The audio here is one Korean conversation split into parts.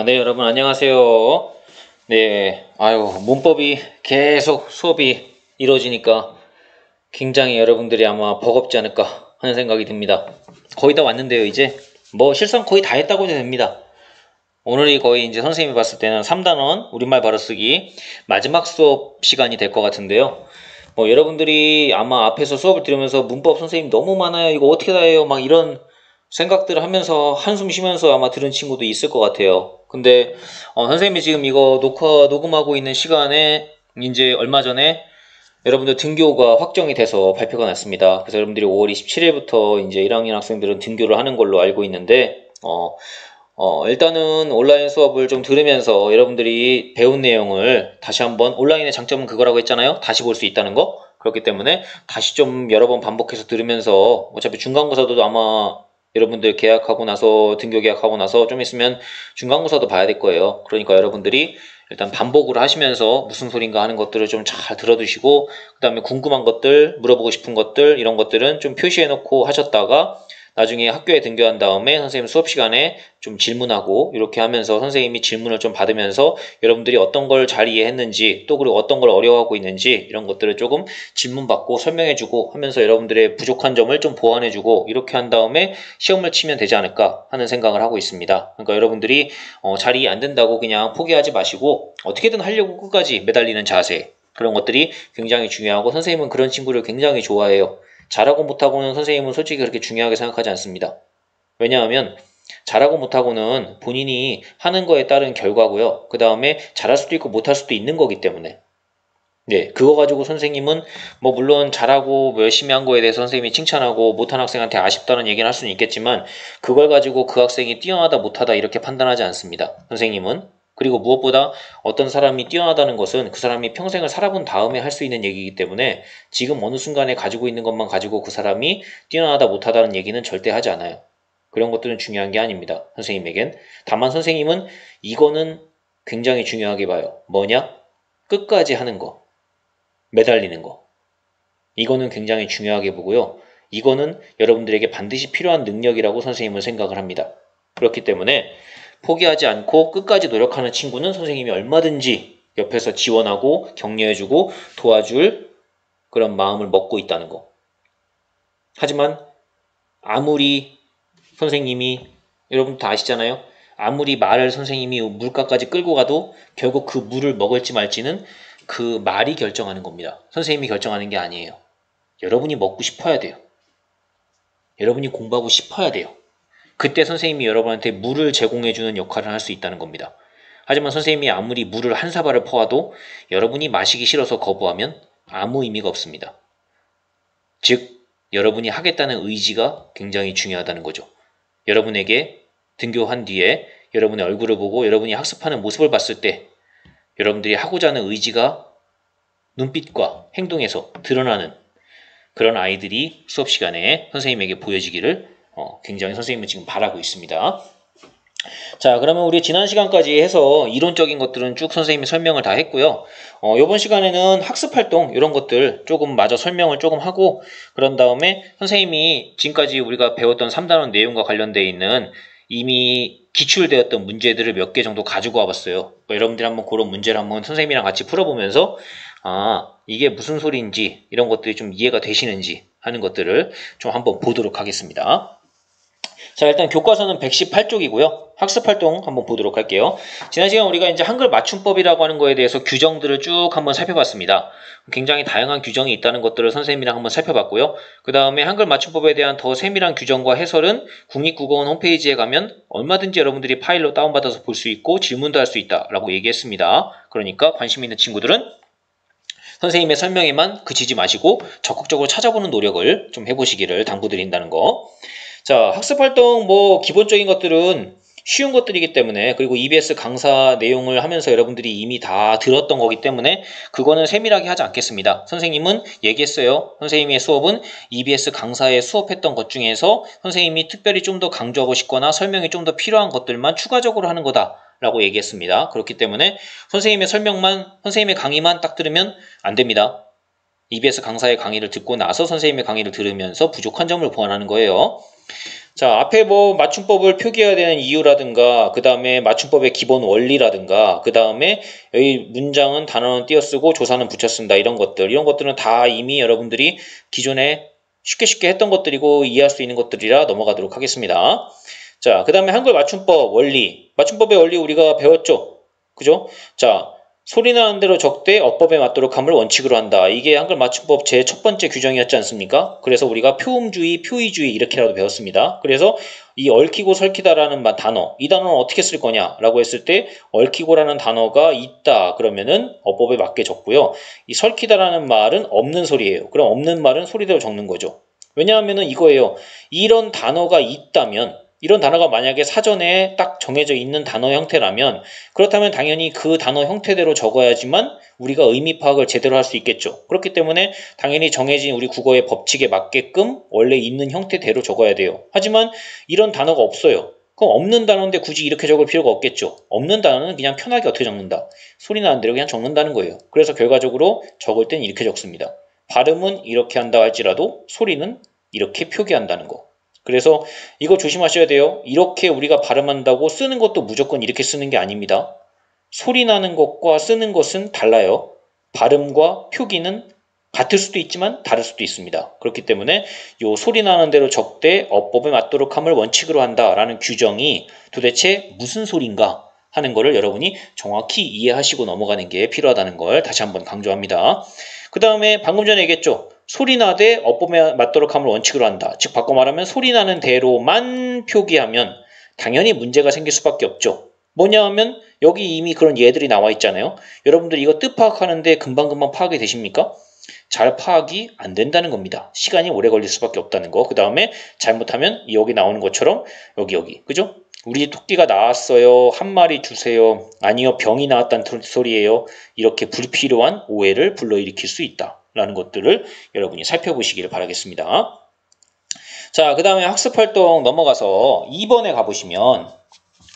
네, 여러분, 안녕하세요. 네, 문법이 계속 수업이 이루어지니까 굉장히 여러분들이 아마 버겁지 않을까 하는 생각이 듭니다. 거의 다 왔는데요, 이제. 실상 거의 다 했다고 해도 됩니다. 오늘이 거의 이제 선생님이 봤을 때는 3단원 우리말 바로쓰기 마지막 수업 시간이 될 것 같은데요. 여러분들이 아마 앞에서 수업을 들으면서 문법 선생님 너무 많아요. 이거 어떻게 다 해요? 막 이런 생각들을 하면서 한숨 쉬면서 아마 들은 친구도 있을 것 같아요. 근데 선생님이 지금 이거 녹음하고 있는 시간에 이제 얼마 전에 여러분들 등교가 확정이 돼서 발표가 났습니다. 그래서 여러분들이 5월 27일부터 이제 1학년 학생들은 등교를 하는 걸로 알고 있는데 일단은 온라인 수업을 좀 들으면서 여러분들이 배운 내용을 다시 한번, 온라인의 장점은 그거라고 했잖아요. 다시 볼 수 있다는 거. 그렇기 때문에 다시 좀 여러 번 반복해서 들으면서, 어차피 중간고사도 아마 여러분들 계약하고 나서, 등교 계약하고 나서 좀 있으면 중간고사도 봐야 될 거예요. 그러니까 여러분들이 일단 반복을 하시면서 무슨 소린가 하는 것들을 좀 잘 들어두시고, 그 다음에 궁금한 것들, 물어보고 싶은 것들, 이런 것들은 좀 표시해 놓고 하셨다가 나중에 학교에 등교한 다음에 선생님 수업 시간에 좀 질문하고, 이렇게 하면서 선생님이 질문을 좀 받으면서 여러분들이 어떤 걸 잘 이해했는지, 또 그리고 어떤 걸 어려워하고 있는지, 이런 것들을 조금 질문받고 설명해주고 하면서 여러분들의 부족한 점을 좀 보완해주고, 이렇게 한 다음에 시험을 치면 되지 않을까 하는 생각을 하고 있습니다. 그러니까 여러분들이 잘 이해 안 된다고 그냥 포기하지 마시고 어떻게든 하려고 끝까지 매달리는 자세, 그런 것들이 굉장히 중요하고, 선생님은 그런 친구를 굉장히 좋아해요. 잘하고 못하고는 선생님은 솔직히 그렇게 중요하게 생각하지 않습니다. 왜냐하면 잘하고 못하고는 본인이 하는 거에 따른 결과고요. 그 다음에 잘할 수도 있고 못할 수도 있는 거기 때문에, 네, 그거 가지고 선생님은 물론 잘하고 열심히 한 거에 대해서 선생님이 칭찬하고 못한 학생한테 아쉽다는 얘기를 할 수는 있겠지만, 그걸 가지고 그 학생이 뛰어나다 못하다 이렇게 판단하지 않습니다. 선생님은. 그리고 무엇보다 어떤 사람이 뛰어나다는 것은 그 사람이 평생을 살아본 다음에 할 수 있는 얘기이기 때문에, 지금 어느 순간에 가지고 있는 것만 가지고 그 사람이 뛰어나다 못하다는 얘기는 절대 하지 않아요. 그런 것들은 중요한 게 아닙니다. 선생님에겐. 다만 선생님은 이거는 굉장히 중요하게 봐요. 뭐냐? 끝까지 하는 거. 매달리는 거. 이거는 굉장히 중요하게 보고요. 이거는 여러분들에게 반드시 필요한 능력이라고 선생님은 생각을 합니다. 그렇기 때문에 포기하지 않고 끝까지 노력하는 친구는 선생님이 얼마든지 옆에서 지원하고 격려해주고 도와줄 그런 마음을 먹고 있다는 거. 하지만 아무리 선생님이, 여러분 다 아시잖아요. 아무리 말을 선생님이 물가까지 끌고 가도 결국 그 물을 먹을지 말지는 그 말이 결정하는 겁니다. 선생님이 결정하는 게 아니에요. 여러분이 먹고 싶어야 돼요. 여러분이 공부하고 싶어야 돼요. 그때 선생님이 여러분한테 물을 제공해주는 역할을 할 수 있다는 겁니다. 하지만 선생님이 아무리 물을 한 사발을 퍼와도 여러분이 마시기 싫어서 거부하면 아무 의미가 없습니다. 즉, 여러분이 하겠다는 의지가 굉장히 중요하다는 거죠. 여러분에게 등교한 뒤에 여러분의 얼굴을 보고 여러분이 학습하는 모습을 봤을 때 여러분들이 하고자 하는 의지가 눈빛과 행동에서 드러나는 그런 아이들이 수업 시간에 선생님에게 보여지기를 굉장히 선생님은 지금 바라고 있습니다. 자, 그러면 우리 지난 시간까지 해서 이론적인 것들은 쭉 선생님이 설명을 다 했고요. 이번 시간에는 학습활동 이런 것들 조금 마저 설명을 조금 하고, 그런 다음에 선생님이 지금까지 우리가 배웠던 3단원 내용과 관련되어 있는 이미 기출되었던 문제들을 몇 개 정도 가지고 와봤어요. 여러분들이 한번 그런 문제를 한번 선생님이랑 같이 풀어보면서 이게 무슨 소리인지 이런 것들이 좀 이해가 되시는지 하는 것들을 좀 한번 보도록 하겠습니다. 자, 일단 교과서는 118쪽이고요. 학습활동 한번 보도록 할게요. 지난 시간 우리가 이제 한글 맞춤법이라고 하는 거에 대해서 규정들을 쭉 한번 살펴봤습니다. 굉장히 다양한 규정이 있다는 것들을 선생님이랑 한번 살펴봤고요. 그 다음에 한글 맞춤법에 대한 더 세밀한 규정과 해설은 국립국어원 홈페이지에 가면 얼마든지 여러분들이 파일로 다운받아서 볼 수 있고 질문도 할 수 있다라고 얘기했습니다. 그러니까 관심 있는 친구들은 선생님의 설명에만 그치지 마시고 적극적으로 찾아보는 노력을 좀 해보시기를 당부드린다는 거. 자, 학습활동 기본적인 것들은 쉬운 것들이기 때문에, 그리고 EBS 강사 내용을 하면서 여러분들이 이미 다 들었던 거기 때문에 그거는 세밀하게 하지 않겠습니다. 선생님은 얘기했어요. 선생님의 수업은 EBS 강사에 수업했던 것 중에서 선생님이 특별히 좀 더 강조하고 싶거나 설명이 좀 더 필요한 것들만 추가적으로 하는 거다 라고 얘기했습니다. 그렇기 때문에 선생님의 설명만, 선생님의 강의만 딱 들으면 안 됩니다. EBS 강사의 강의를 듣고 나서 선생님의 강의를 들으면서 부족한 점을 보완하는 거예요. 자, 앞에 뭐 맞춤법을 표기해야 되는 이유라든가, 그 다음에 맞춤법의 기본 원리라든가, 그 다음에 여기 문장은 단어는 띄어쓰고 조사는 붙여 쓴다, 이런 것들은 다 이미 여러분들이 기존에 쉽게 했던 것들이고 이해할 수 있는 것들이라 넘어가도록 하겠습니다. 자, 그 다음에 한글 맞춤법 원리. 맞춤법의 원리 우리가 배웠죠? 그죠? 자, 소리 나는 대로 적되 어법에 맞도록 함을 원칙으로 한다. 이게 한글 맞춤법 제 첫 번째 규정이었지 않습니까? 그래서 우리가 표음주의, 표의주의 이렇게라도 배웠습니다. 그래서 이 얽히고 설키다라는 단어, 이 단어는 어떻게 쓸 거냐라고 했을 때 얽히고라는 단어가 있다 그러면은 어법에 맞게 적고요. 이 설키다라는 말은 없는 소리예요. 그럼 없는 말은 소리대로 적는 거죠. 왜냐하면은 이거예요. 이런 단어가 있다면, 이런 단어가 만약에 사전에 딱 정해져 있는 단어 형태라면, 그렇다면 당연히 그 단어 형태대로 적어야지만 우리가 의미 파악을 제대로 할 수 있겠죠. 그렇기 때문에 당연히 정해진 우리 국어의 법칙에 맞게끔 원래 있는 형태대로 적어야 돼요. 하지만 이런 단어가 없어요. 그럼 없는 단어인데 굳이 이렇게 적을 필요가 없겠죠. 없는 단어는 그냥 편하게 어떻게 적는다. 소리 나는 대로 그냥 적는다는 거예요. 그래서 결과적으로 적을 땐 이렇게 적습니다. 발음은 이렇게 한다 할지라도 소리는 이렇게 표기한다는 거. 그래서 이거 조심하셔야 돼요. 이렇게 우리가 발음한다고 쓰는 것도 무조건 이렇게 쓰는 게 아닙니다. 소리 나는 것과 쓰는 것은 달라요. 발음과 표기는 같을 수도 있지만 다를 수도 있습니다. 그렇기 때문에 요 소리 나는 대로 적되 어법에 맞도록 함을 원칙으로 한다라는 규정이 도대체 무슨 소린가 하는 거를 여러분이 정확히 이해하시고 넘어가는 게 필요하다는 걸 다시 한번 강조합니다. 그 다음에 방금 전에 얘기했죠. 소리 나되 어법에 맞도록 함을 원칙으로 한다. 즉 바꿔 말하면 소리 나는 대로만 표기하면 당연히 문제가 생길 수밖에 없죠. 뭐냐 하면 여기 이미 그런 예들이 나와 있잖아요. 여러분들 이거 뜻 파악하는데 금방금방 파악이 되십니까? 잘 파악이 안 된다는 겁니다. 시간이 오래 걸릴 수밖에 없다는 거. 그 다음에 잘못하면 여기 나오는 것처럼 여기 그죠? 우리 집 토끼가 나왔어요. 한 마리 주세요. 아니요, 병이 나왔다는 소리예요. 이렇게 불필요한 오해를 불러일으킬 수 있다라는 것들을 여러분이 살펴보시기를 바라겠습니다. 자, 그 다음에 학습활동 넘어가서 2번에 가보시면,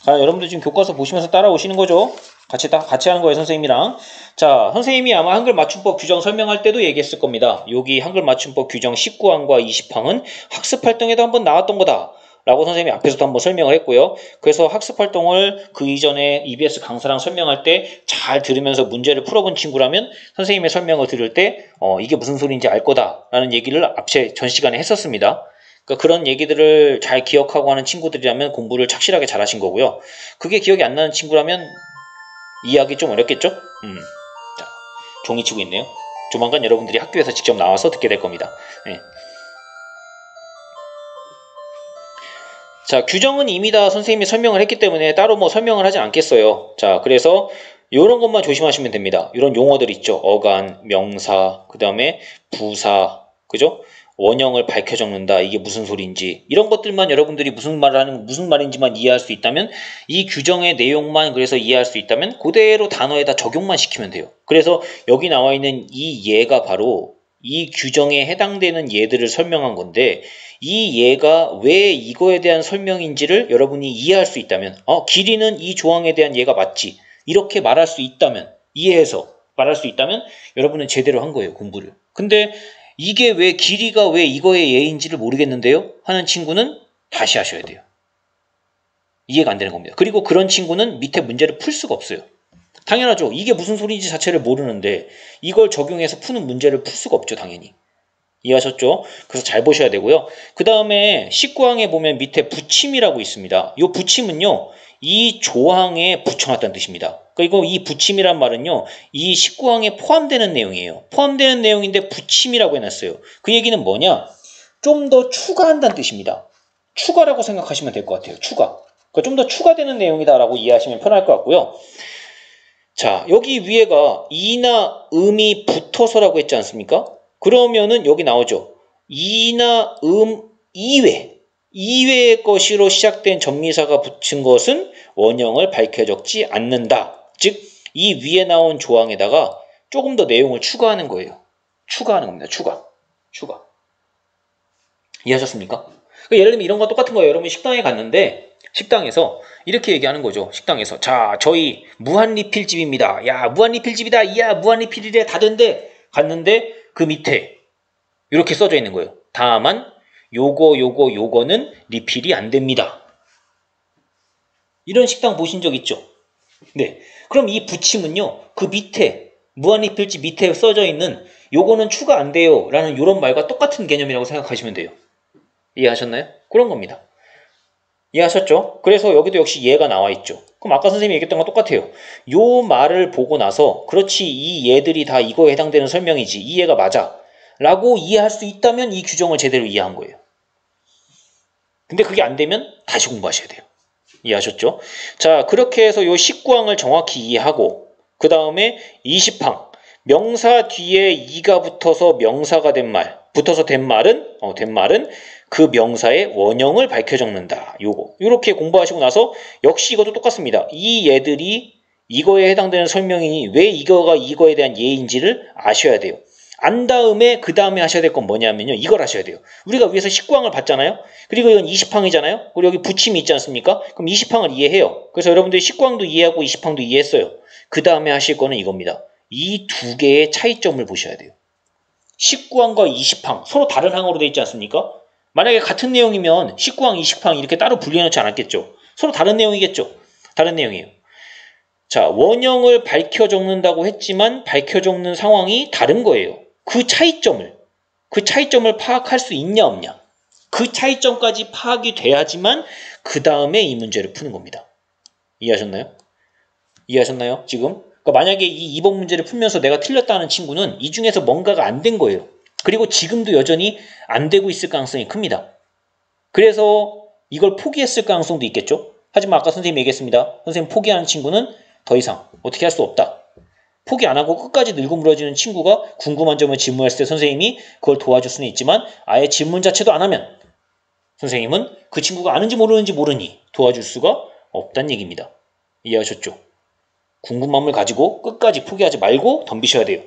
여러분들 지금 교과서 보시면서 따라오시는 거죠? 같이 하는 거예요, 선생님이랑. 자, 선생님이 아마 한글 맞춤법 규정 설명할 때도 얘기했을 겁니다. 여기 한글 맞춤법 규정 19항과 20항은 학습활동에도 한번 나왔던 거다 라고 선생님이 앞에서도 한번 설명을 했고요. 그래서 학습활동을 그 이전에 EBS 강사랑 설명할 때 잘 들으면서 문제를 풀어본 친구라면 선생님의 설명을 들을 때 이게 무슨 소리인지 알 거다라는 얘기를 앞에 전 시간에 했었습니다. 그러니까 그런 얘기들을 잘 기억하고 하는 친구들이라면 공부를 착실하게 잘 하신 거고요. 그게 기억이 안 나는 친구라면 이해하기 좀 어렵겠죠? 자, 종이 치고 있네요. 조만간 여러분들이 학교에서 직접 나와서 듣게 될 겁니다. 네. 자, 규정은 이미 다 선생님이 설명을 했기 때문에 따로 뭐 설명을 하지 않겠어요. 자, 그래서 이런 것만 조심하시면 됩니다. 이런 용어들 있죠. 어간, 명사, 그 다음에 부사, 그죠? 원형을 밝혀 적는다. 이게 무슨 소리인지 이런 것들만 여러분들이 무슨 말인지만 이해할 수 있다면, 이 규정의 내용만 그래서 이해할 수 있다면 그대로 단어에다 적용만 시키면 돼요. 그래서 여기 나와 있는 이 예가 바로 이 규정에 해당되는 예들을 설명한 건데, 이 예가 왜 이거에 대한 설명인지를 여러분이 이해할 수 있다면, 길이는 이 조항에 대한 예가 맞지, 이렇게 말할 수 있다면, 이해해서 말할 수 있다면 여러분은 제대로 한 거예요, 공부를. 근데 이게 왜 길이가 왜 이거의 예인지를 모르겠는데요 하는 친구는 다시 하셔야 돼요. 이해가 안 되는 겁니다. 그리고 그런 친구는 밑에 문제를 풀 수가 없어요. 당연하죠. 이게 무슨 소리인지 자체를 모르는데 이걸 적용해서 푸는 문제를 풀 수가 없죠, 당연히. 이해하셨죠? 그래서 잘 보셔야 되고요. 그 다음에 19항에 보면 밑에 붙임이라고 있습니다. 이 붙임은요, 이 조항에 붙여놨다는 뜻입니다. 그리고 이 붙임이란 말은요, 이 19항에 포함되는 내용이에요. 포함되는 내용인데 붙임이라고 해놨어요. 그 얘기는 뭐냐? 좀 더 추가한다는 뜻입니다. 추가라고 생각하시면 될 것 같아요. 추가. 그러니까 좀 더 추가되는 내용이다라고 이해하시면 편할 것 같고요. 자, 여기 위에가 이나 음이 붙어서라고 했지 않습니까? 그러면은 여기 나오죠. 이나 이외의 것으로 시작된 접미사가 붙은 것은 원형을 밝혀 적지 않는다. 즉, 이 위에 나온 조항에다가 조금 더 내용을 추가하는 거예요. 추가하는 겁니다. 추가. 이해하셨습니까? 그러니까 예를 들면 이런 거 똑같은 거예요. 여러분이 식당에 갔는데 식당에서 이렇게 얘기하는 거죠. 식당에서, 자, 저희 무한리필집입니다. 야, 무한리필집이다. 이야, 무한리필이래. 다 된대. 갔는데 그 밑에 이렇게 써져 있는 거예요. 다만 요거는 리필이 안 됩니다. 이런 식당 보신 적 있죠? 네. 그럼 이 붙임은요, 그 밑에, 무한리필지 밑에 써져 있는 요거는 추가 안 돼요 라는 이런 말과 똑같은 개념이라고 생각하시면 돼요. 이해하셨나요? 그런 겁니다. 이해하셨죠? 그래서 여기도 역시 얘가 나와 있죠. 그럼 아까 선생님이 얘기했던 거 똑같아요. 요 말을 보고 나서 그렇지 이 얘들이 다 이거에 해당되는 설명이지 이 얘가 맞아 라고 이해할 수 있다면 이 규정을 제대로 이해한 거예요. 근데 그게 안 되면 다시 공부하셔야 돼요. 이해하셨죠? 자, 그렇게 해서 요 19항을 정확히 이해하고 그 다음에 20항 명사 뒤에 이가 붙어서 명사가 된 말, 붙어서 된 말은 그 명사의 원형을 밝혀 적는다. 요렇게 공부하시고 나서 역시 이것도 똑같습니다. 이 얘들이 이거에 해당되는 설명이니 왜 이거가 이거에 대한 예인지를 아셔야 돼요. 안 다음에 그 다음에 하셔야 될 건 뭐냐면요. 이걸 하셔야 돼요. 우리가 위에서 19항을 봤잖아요. 그리고 이건 20항이잖아요. 그리고 여기 붙임이 있지 않습니까? 그럼 20항을 이해해요. 그래서 여러분들이 19항도 이해하고 20항도 이해했어요. 그 다음에 하실 거는 이겁니다. 이 두 개의 차이점을 보셔야 돼요. 19항과 20항 서로 다른 항으로 되어 있지 않습니까? 만약에 같은 내용이면 19항, 20항 이렇게 따로 분리해놓지 않았겠죠. 서로 다른 내용이겠죠. 다른 내용이에요. 자, 원형을 밝혀 적는다고 했지만 밝혀 적는 상황이 다른 거예요. 그 차이점을 파악할 수 있냐 없냐. 그 차이점까지 파악이 돼야지만 그 다음에 이 문제를 푸는 겁니다. 이해하셨나요? 이해하셨나요? 지금? 그러니까 만약에 이 2번 문제를 풀면서 내가 틀렸다는 친구는 이 중에서 뭔가가 안 된 거예요. 그리고 지금도 여전히 안 되고 있을 가능성이 큽니다. 그래서 이걸 포기했을 가능성도 있겠죠. 하지만 아까 선생님이 얘기했습니다. 선생님 포기하는 친구는 더 이상 어떻게 할 수 없다. 포기 안 하고 끝까지 늘고 물어지는 친구가 궁금한 점을 질문했을 때 선생님이 그걸 도와줄 수는 있지만 아예 질문 자체도 안 하면 선생님은 그 친구가 아는지 모르니 도와줄 수가 없다는 얘기입니다. 이해하셨죠? 궁금함을 가지고 끝까지 포기하지 말고 덤비셔야 돼요.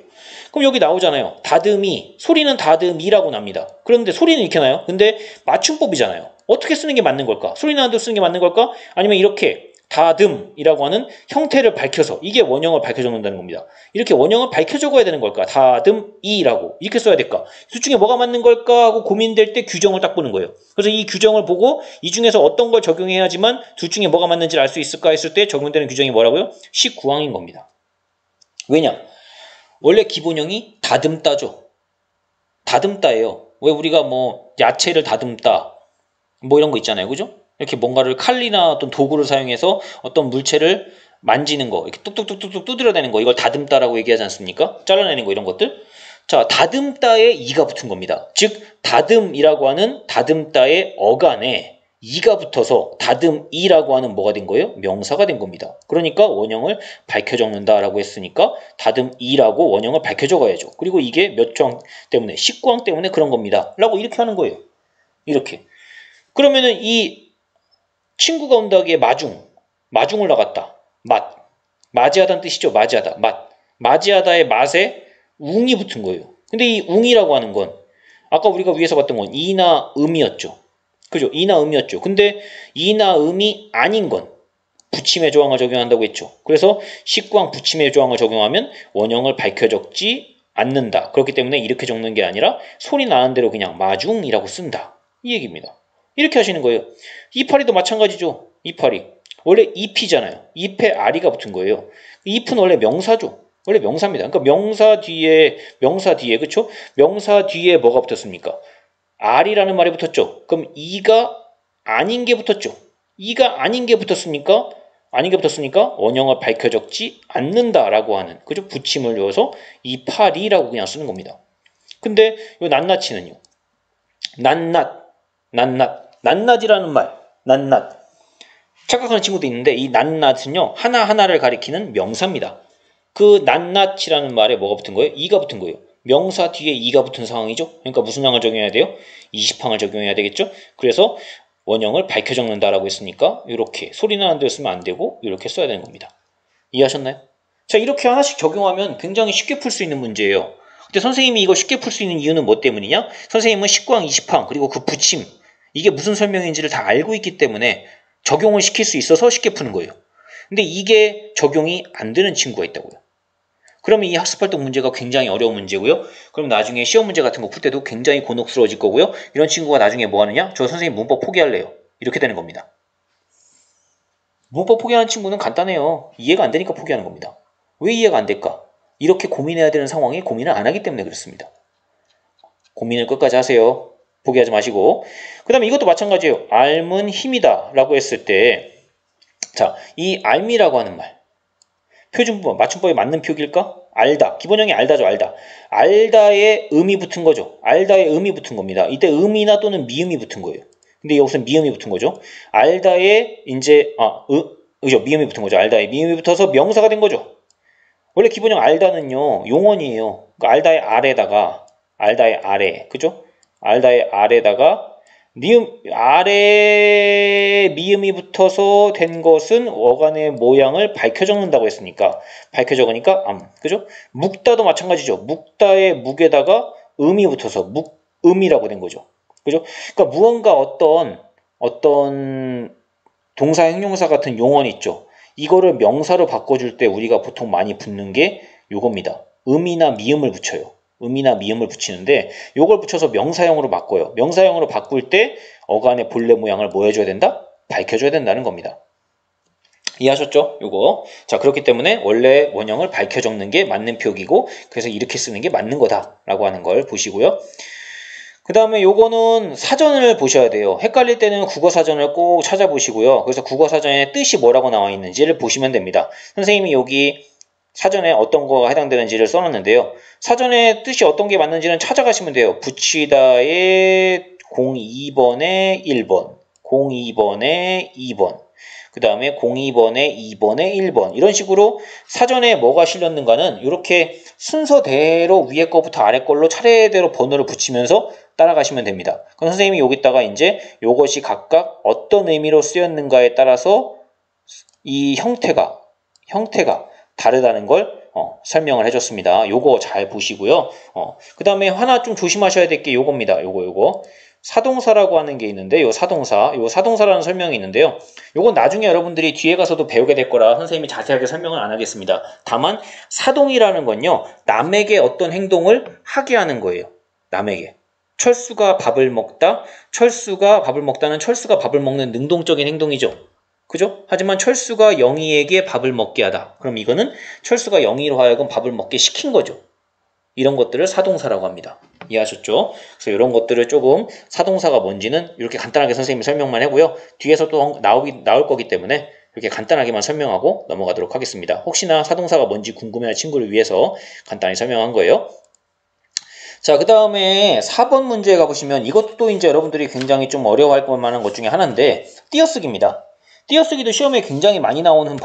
그럼 여기 나오잖아요. 다듬이, 소리는 다듬이라고 납니다. 그런데 소리는 이렇게 나요. 근데 맞춤법이잖아요. 어떻게 쓰는 게 맞는 걸까? 소리 나는 대로 쓰는 게 맞는 걸까? 아니면 이렇게 다듬이라고 하는 형태를 밝혀서 이게 원형을 밝혀 적는다는 겁니다. 이렇게 원형을 밝혀 적어야 되는 걸까? 다듬이라고 이렇게 써야 될까? 둘 중에 뭐가 맞는 걸까 하고 고민될 때 규정을 딱 보는 거예요. 그래서 이 규정을 보고 이 중에서 어떤 걸 적용해야지만 둘 중에 뭐가 맞는지를 알 수 있을까 했을 때 적용되는 규정이 뭐라고요? 19항인 겁니다. 왜냐? 원래 기본형이 다듬다죠. 다듬다예요. 왜 우리가 뭐 야채를 다듬다 뭐 이런 거 있잖아요. 그죠? 이렇게 뭔가를 칼이나 어떤 도구를 사용해서 어떤 물체를 만지는 거, 이렇게 뚝뚝뚝뚝 두드려내는 거, 이걸 다듬다라고 얘기하지 않습니까? 잘라내는 거 이런 것들. 자, 다듬다에 이가 붙은 겁니다. 즉, 다듬이라고 하는 다듬다의 어간에 이가 붙어서 다듬이라고 하는 뭐가 된 거예요? 명사가 된 겁니다. 그러니까 원형을 밝혀 적는다라고 했으니까 다듬이라고 원형을 밝혀 적어야죠. 그리고 이게 몇 조항 때문에, 19항 때문에 그런 겁니다. 라고 이렇게 하는 거예요. 이렇게. 그러면은 이 친구가 온다기에 마중을 나갔다. 맞이하다는 뜻이죠. 맞이하다. 맞이하다의 맛에 웅이 붙은 거예요. 근데 이 웅이라고 하는 건 아까 우리가 위에서 봤던 건 이나 음이었죠. 그죠? 이나 음이었죠. 근데 이나 음이 아닌 건 붙임의 조항을 적용한다고 했죠. 그래서 19항 붙임의 조항을 적용하면 원형을 밝혀 적지 않는다. 그렇기 때문에 이렇게 적는 게 아니라 소리 나는 대로 그냥 마중이라고 쓴다. 이 얘기입니다. 이렇게 하시는 거예요. 이파리도 마찬가지죠. 이파리. 원래 잎이잖아요. 잎에 아리가 붙은 거예요. 잎은 원래 명사죠. 원래 명사입니다. 그러니까 명사 뒤에, 그쵸? 명사 뒤에 뭐가 붙었습니까? 아리라는 말이 붙었죠. 그럼 이가 아닌 게 붙었죠. 이가 아닌 게 붙었습니까? 아닌 게 붙었으니까 원형을 밝혀 적지 않는다라고 하는, 그죠? 붙임을 넣어서 이파리라고 그냥 쓰는 겁니다. 근데 이 낱낱이는요. 낱낱이라는 말, 낱낱. 착각하는 친구도 있는데 이 낱낱은요. 하나하나를 가리키는 명사입니다. 그 낱낱이라는 말에 뭐가 붙은 거예요? 이가 붙은 거예요. 명사 뒤에 이가 붙은 상황이죠. 그러니까 무슨 항을 적용해야 돼요? 20항을 적용해야 되겠죠. 그래서 원형을 밝혀 적는다라고 했으니까 이렇게 소리 나는 데로 쓰면 안 되고 이렇게 써야 되는 겁니다. 이해하셨나요? 자, 이렇게 하나씩 적용하면 굉장히 쉽게 풀 수 있는 문제예요. 근데 선생님이 이거 쉽게 풀 수 있는 이유는 뭐 때문이냐? 선생님은 19항, 20항 그리고 그 붙임 이게 무슨 설명인지를 다 알고 있기 때문에 적용을 시킬 수 있어서 쉽게 푸는 거예요. 근데 이게 적용이 안 되는 친구가 있다고요. 그러면 이 학습활동 문제가 굉장히 어려운 문제고요. 그럼 나중에 시험 문제 같은 거 풀 때도 굉장히 곤혹스러워질 거고요. 이런 친구가 나중에 뭐 하느냐? 저 선생님 문법 포기할래요. 이렇게 되는 겁니다. 문법 포기하는 친구는 간단해요. 이해가 안 되니까 포기하는 겁니다. 왜 이해가 안 될까? 이렇게 고민해야 되는 상황에 고민을 안 하기 때문에 그렇습니다. 고민을 끝까지 하세요. 포기하지 마시고. 그 다음에 이것도 마찬가지예요. 알면 힘이다 라고 했을 때, 자, 이 알미라고 하는 말, 표준법, 맞춤법에 맞는 표기일까? 알다. 기본형이 알다죠, 알다. 알다에 음이 붙은 거죠. 알다에 음이 붙은 겁니다. 이때 음이나 또는 미음이 붙은 거예요. 근데 여기서는 미음이 붙은 거죠. 알다에 이제, 그죠? 미음이 붙은 거죠. 알다에 미음이 붙어서 명사가 된 거죠. 원래 기본형 알다는요, 용언이에요. 그러니까 알다의 아래다가, 알다의 아래, 그죠? 알다의 아래다가, 아래 미음이 붙어서 된 것은 어간의 모양을 밝혀 적는다고 했으니까, 밝혀 적으니까 그죠? 묵다도 마찬가지죠. 묵다의 묵에다가 음이 붙어서 묵음이라고 된 거죠. 그죠? 그러니까 무언가 어떤 동사 형용사 같은 용언 있죠. 이거를 명사로 바꿔줄 때 우리가 보통 많이 붙는 게 요겁니다. 음이나 미음을 붙여요. 음이나 미음을 붙이는데 요걸 붙여서 명사형으로 바꿔요. 명사형으로 바꿀 때 어간의 본래 모양을 뭐 해줘야 된다? 밝혀줘야 된다는 겁니다. 이해하셨죠? 요거. 자, 그렇기 때문에 원래 원형을 밝혀 적는 게 맞는 표기고 그래서 이렇게 쓰는 게 맞는 거다라고 하는 걸 보시고요. 그 다음에 요거는 사전을 보셔야 돼요. 헷갈릴 때는 국어사전을 꼭 찾아보시고요. 그래서 국어사전에 뜻이 뭐라고 나와 있는지를 보시면 됩니다. 선생님이 여기 사전에 어떤 거가 해당되는지를 써놨는데요. 사전에 뜻이 어떤 게 맞는지는 찾아가시면 돼요. 붙이다의 02번에 1번, 02번에 2번, 그 다음에 02번에 2번에 1번 이런 식으로 사전에 뭐가 실렸는가는 이렇게 순서대로 위에 거부터 아래 걸로 차례대로 번호를 붙이면서 따라가시면 됩니다. 그럼 선생님이 여기다가 이제 이것이 각각 어떤 의미로 쓰였는가에 따라서 이 형태가 다르다는 걸 설명을 해줬습니다. 요거 잘 보시고요. 그 다음에 하나 좀 조심하셔야 될 게 요겁니다. 요거. 사동사라고 하는 게 있는데 요 사동사라는 설명이 있는데요. 요건 나중에 여러분들이 뒤에 가서도 배우게 될 거라 선생님이 자세하게 설명을 안 하겠습니다. 다만 사동이라는 건요. 남에게 어떤 행동을 하게 하는 거예요. 남에게. 철수가 밥을 먹다는 철수가 밥을 먹는 능동적인 행동이죠. 그죠? 하지만 철수가 영희에게 밥을 먹게 하다. 그럼 이거는 철수가 영희로 하여금 밥을 먹게 시킨 거죠. 이런 것들을 사동사라고 합니다. 이해하셨죠? 그래서 이런 것들을 조금 사동사가 뭔지는 이렇게 간단하게 선생님이 설명만 하고요. 뒤에서 또 나올 거기 때문에 이렇게 간단하게만 설명하고 넘어가도록 하겠습니다. 혹시나 사동사가 뭔지 궁금해할 친구를 위해서 간단히 설명한 거예요. 자, 그 다음에 4번 문제에 가보시면 이것도 이제 여러분들이 굉장히 좀 어려워할 만한 것 중에 하나인데 띄어쓰기입니다. 띄어쓰기도 시험에 굉장히 많이 나오는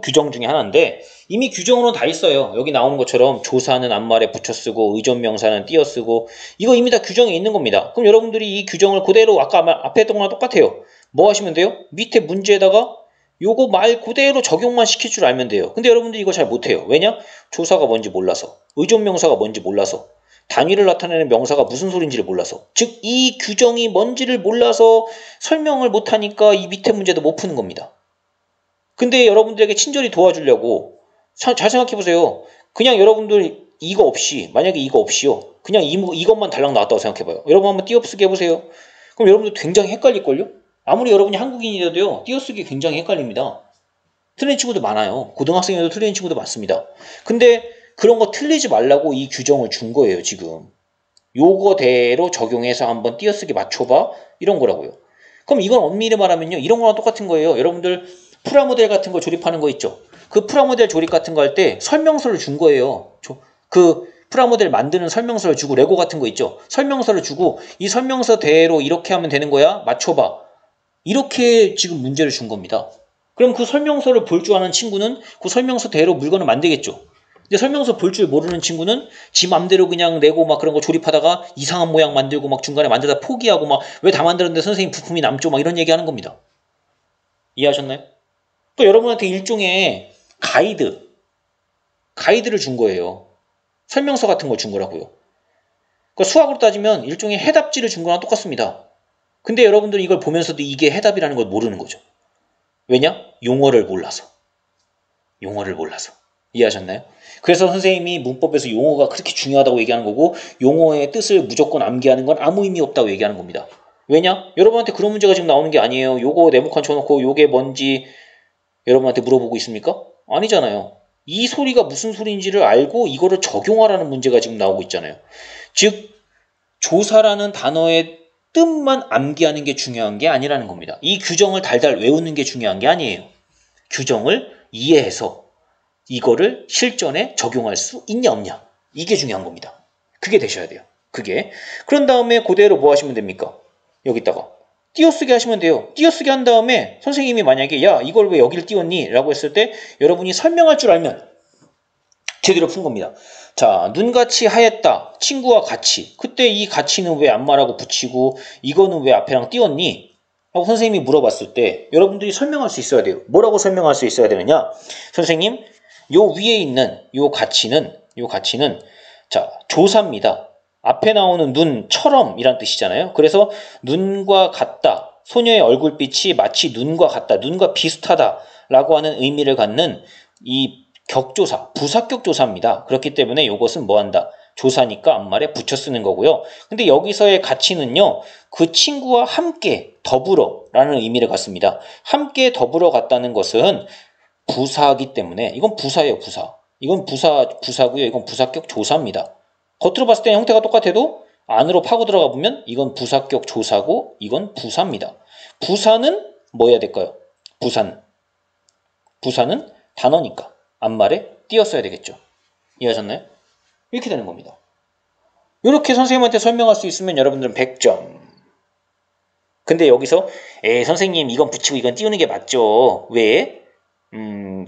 규정 중에 하나인데 이미 규정으로 다 있어요. 여기 나오는 것처럼 조사는 앞말에 붙여 쓰고 의존명사는 띄어쓰고 이거 이미 다 규정에 있는 겁니다. 그럼 여러분들이 이 규정을 그대로 아까 앞에 했던 거랑 똑같아요. 뭐 하시면 돼요? 밑에 문제에다가 요거 말 그대로 적용만 시킬 줄 알면 돼요. 근데 여러분들이 이거 잘 못해요. 왜냐? 조사가 뭔지 몰라서, 의존명사가 뭔지 몰라서, 단위를 나타내는 명사가 무슨 소린지를 몰라서, 즉 이 규정이 뭔지를 몰라서 설명을 못하니까 이 밑에 문제도 못 푸는 겁니다. 근데 여러분들에게 친절히 도와주려고 잘 생각해보세요. 그냥 여러분들 이거 없이, 만약에 이거 없이요, 그냥 이것만 달랑 나왔다고 생각해봐요. 여러분 한번 띄어쓰기 해보세요. 그럼 여러분들 굉장히 헷갈릴걸요? 아무리 여러분이 한국인이라도요, 띄어쓰기 굉장히 헷갈립니다. 틀린 친구도 많아요. 고등학생에도 틀린 친구도 많습니다. 근데 그런 거 틀리지 말라고 이 규정을 준 거예요, 지금. 요거대로 적용해서 한번 띄어쓰기 맞춰봐. 이런 거라고요. 그럼 이건 엄밀히 말하면요, 이런 거랑 똑같은 거예요. 여러분들 프라모델 같은 거 조립하는 거 있죠? 그 프라모델 조립 같은 거 할 때 설명서를 준 거예요. 그 프라모델 만드는 설명서를 주고, 레고 같은 거 있죠? 설명서를 주고 이 설명서대로 이렇게 하면 되는 거야. 맞춰봐. 이렇게 지금 문제를 준 겁니다. 그럼 그 설명서를 볼 줄 아는 친구는 그 설명서대로 물건을 만들겠죠. 근데 설명서 볼 줄 모르는 친구는 지 맘대로 그냥 레고 막 그런 거 조립하다가 이상한 모양 만들고 막 중간에 만들다 포기하고 막 왜 다 만들었는데 선생님 부품이 남죠? 막 이런 얘기 하는 겁니다. 이해하셨나요? 또 여러분한테 일종의 가이드를 준 거예요. 설명서 같은 걸 준 거라고요. 그러니까 수학으로 따지면 일종의 해답지를 준 거랑 똑같습니다. 근데 여러분들이 이걸 보면서도 이게 해답이라는 걸 모르는 거죠. 왜냐? 용어를 몰라서. 이해하셨나요? 그래서 선생님이 문법에서 용어가 그렇게 중요하다고 얘기하는 거고 용어의 뜻을 무조건 암기하는 건 아무 의미 없다고 얘기하는 겁니다. 왜냐? 여러분한테 그런 문제가 지금 나오는 게 아니에요. 요거 네모칸 쳐놓고 요게 뭔지 여러분한테 물어보고 있습니까? 아니잖아요. 이 소리가 무슨 소리인지를 알고 이거를 적용하라는 문제가 지금 나오고 있잖아요. 즉 조사라는 단어의 뜻만 암기하는 게 중요한 게 아니라는 겁니다. 이 규정을 달달 외우는 게 중요한 게 아니에요. 규정을 이해해서 이거를 실전에 적용할 수 있냐 없냐 이게 중요한 겁니다. 그게 되셔야 돼요. 그게. 그런 다음에 그대로 뭐 하시면 됩니까? 여기다가 띄어쓰기 하시면 돼요. 띄어쓰기 한 다음에 선생님이 만약에 야 이걸 왜 여기를 띄웠니? 라고 했을 때 여러분이 설명할 줄 알면 제대로 푼 겁니다. 자, 눈같이 하였다. 친구와 같이. 그때 이 같이는 왜 안 말하고 붙이고 이거는 왜 앞에랑 띄웠니? 하고 선생님이 물어봤을 때 여러분들이 설명할 수 있어야 돼요. 뭐라고 설명할 수 있어야 되느냐? 선생님, 요 위에 있는 요 가치는 자, 조사입니다. 앞에 나오는 눈처럼 이란 뜻이잖아요. 그래서 눈과 같다. 소녀의 얼굴빛이 마치 눈과 같다. 눈과 비슷하다. 라고 하는 의미를 갖는 이 격조사, 부사격 조사입니다. 그렇기 때문에 이것은 뭐한다? 조사니까 앞말에 붙여 쓰는 거고요. 근데 여기서의 가치는요. 그 친구와 함께 더불어 라는 의미를 갖습니다. 함께 더불어 갔다는 것은 부사이기 때문에 이건 부사예요. 부사. 이건 부사고요. 이건 부사격 조사입니다. 겉으로 봤을 때 형태가 똑같아도 안으로 파고 들어가 보면 이건 부사격 조사고 이건 부사입니다. 부사는 뭐 해야 될까요? 부사는 단어니까 앞말에 띄었어야 되겠죠. 이해하셨나요? 이렇게 되는 겁니다. 이렇게 선생님한테 설명할 수 있으면 여러분들은 100점. 근데 여기서 선생님 이건 붙이고 이건 띄우는 게 맞죠. 왜?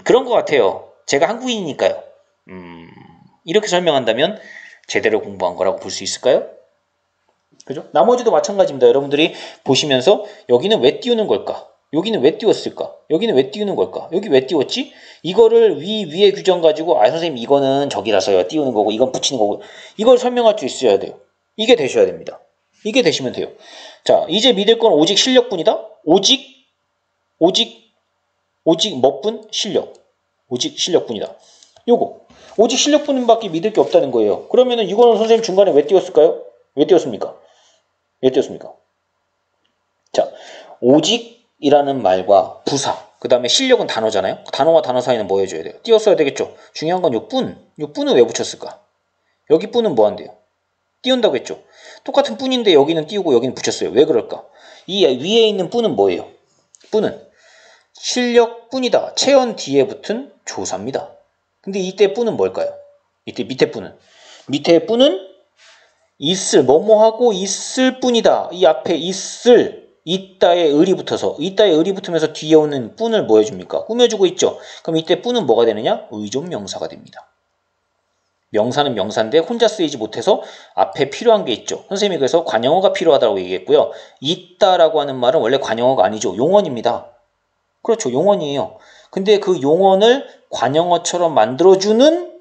그런 것 같아요. 제가 한국인이니까요. 이렇게 설명한다면 제대로 공부한 거라고 볼 수 있을까요? 그죠? 나머지도 마찬가지입니다. 여러분들이 보시면서 여기는 왜 띄우는 걸까? 여기는 왜 띄웠을까? 여기는 왜 띄우는 걸까? 여기 왜 띄웠지? 이거를 위에 규정 가지고 선생님 이거는 저기라서요. 띄우는 거고 이건 붙이는 거고 이걸 설명할 수 있어야 돼요. 이게 되셔야 됩니다. 이게 되시면 돼요. 자, 이제 믿을 건 오직 실력뿐이다. 오직 뭐뿐? 실력. 오직 실력뿐이다. 요거 오직 실력뿐밖에 믿을 게 없다는 거예요. 그러면은 이거는 선생님 중간에 왜 띄웠을까요? 왜 띄웠습니까? 자, 오직이라는 말과 부사, 그 다음에 실력은 단어잖아요. 단어와 단어 사이는 뭐 해줘야 돼요? 띄웠어야 되겠죠. 중요한 건 요 뿐. 요 뿐은 왜 붙였을까? 여기 뿐은 뭐 한대요? 띄운다고 했죠. 똑같은 뿐인데 여기는 띄우고 여기는 붙였어요. 왜 그럴까? 이 위에 있는 뿐은 뭐예요? 뿐은 실력뿐이다. 체언 뒤에 붙은 조사입니다. 근데 이때 뿐은 뭘까요? 이때 밑에 밑에 뿐은 있을, 뭐뭐하고 있을 뿐이다. 이 앞에 있을, 있다의 을이 붙어서, 있다의 을이 붙으면서 뒤에 오는 뿐을 뭐 해줍니까? 꾸며주고 있죠. 그럼 이때 뿐은 뭐가 되느냐? 의존명사가 됩니다. 명사는 명사인데 혼자 쓰이지 못해서 앞에 필요한 게 있죠. 선생님이 그래서 관용어가 필요하다고 얘기했고요. 있다라고 하는 말은 원래 관용어가 아니죠. 용언입니다. 그렇죠. 용언이에요. 근데 그 용언을 관용어처럼 만들어주는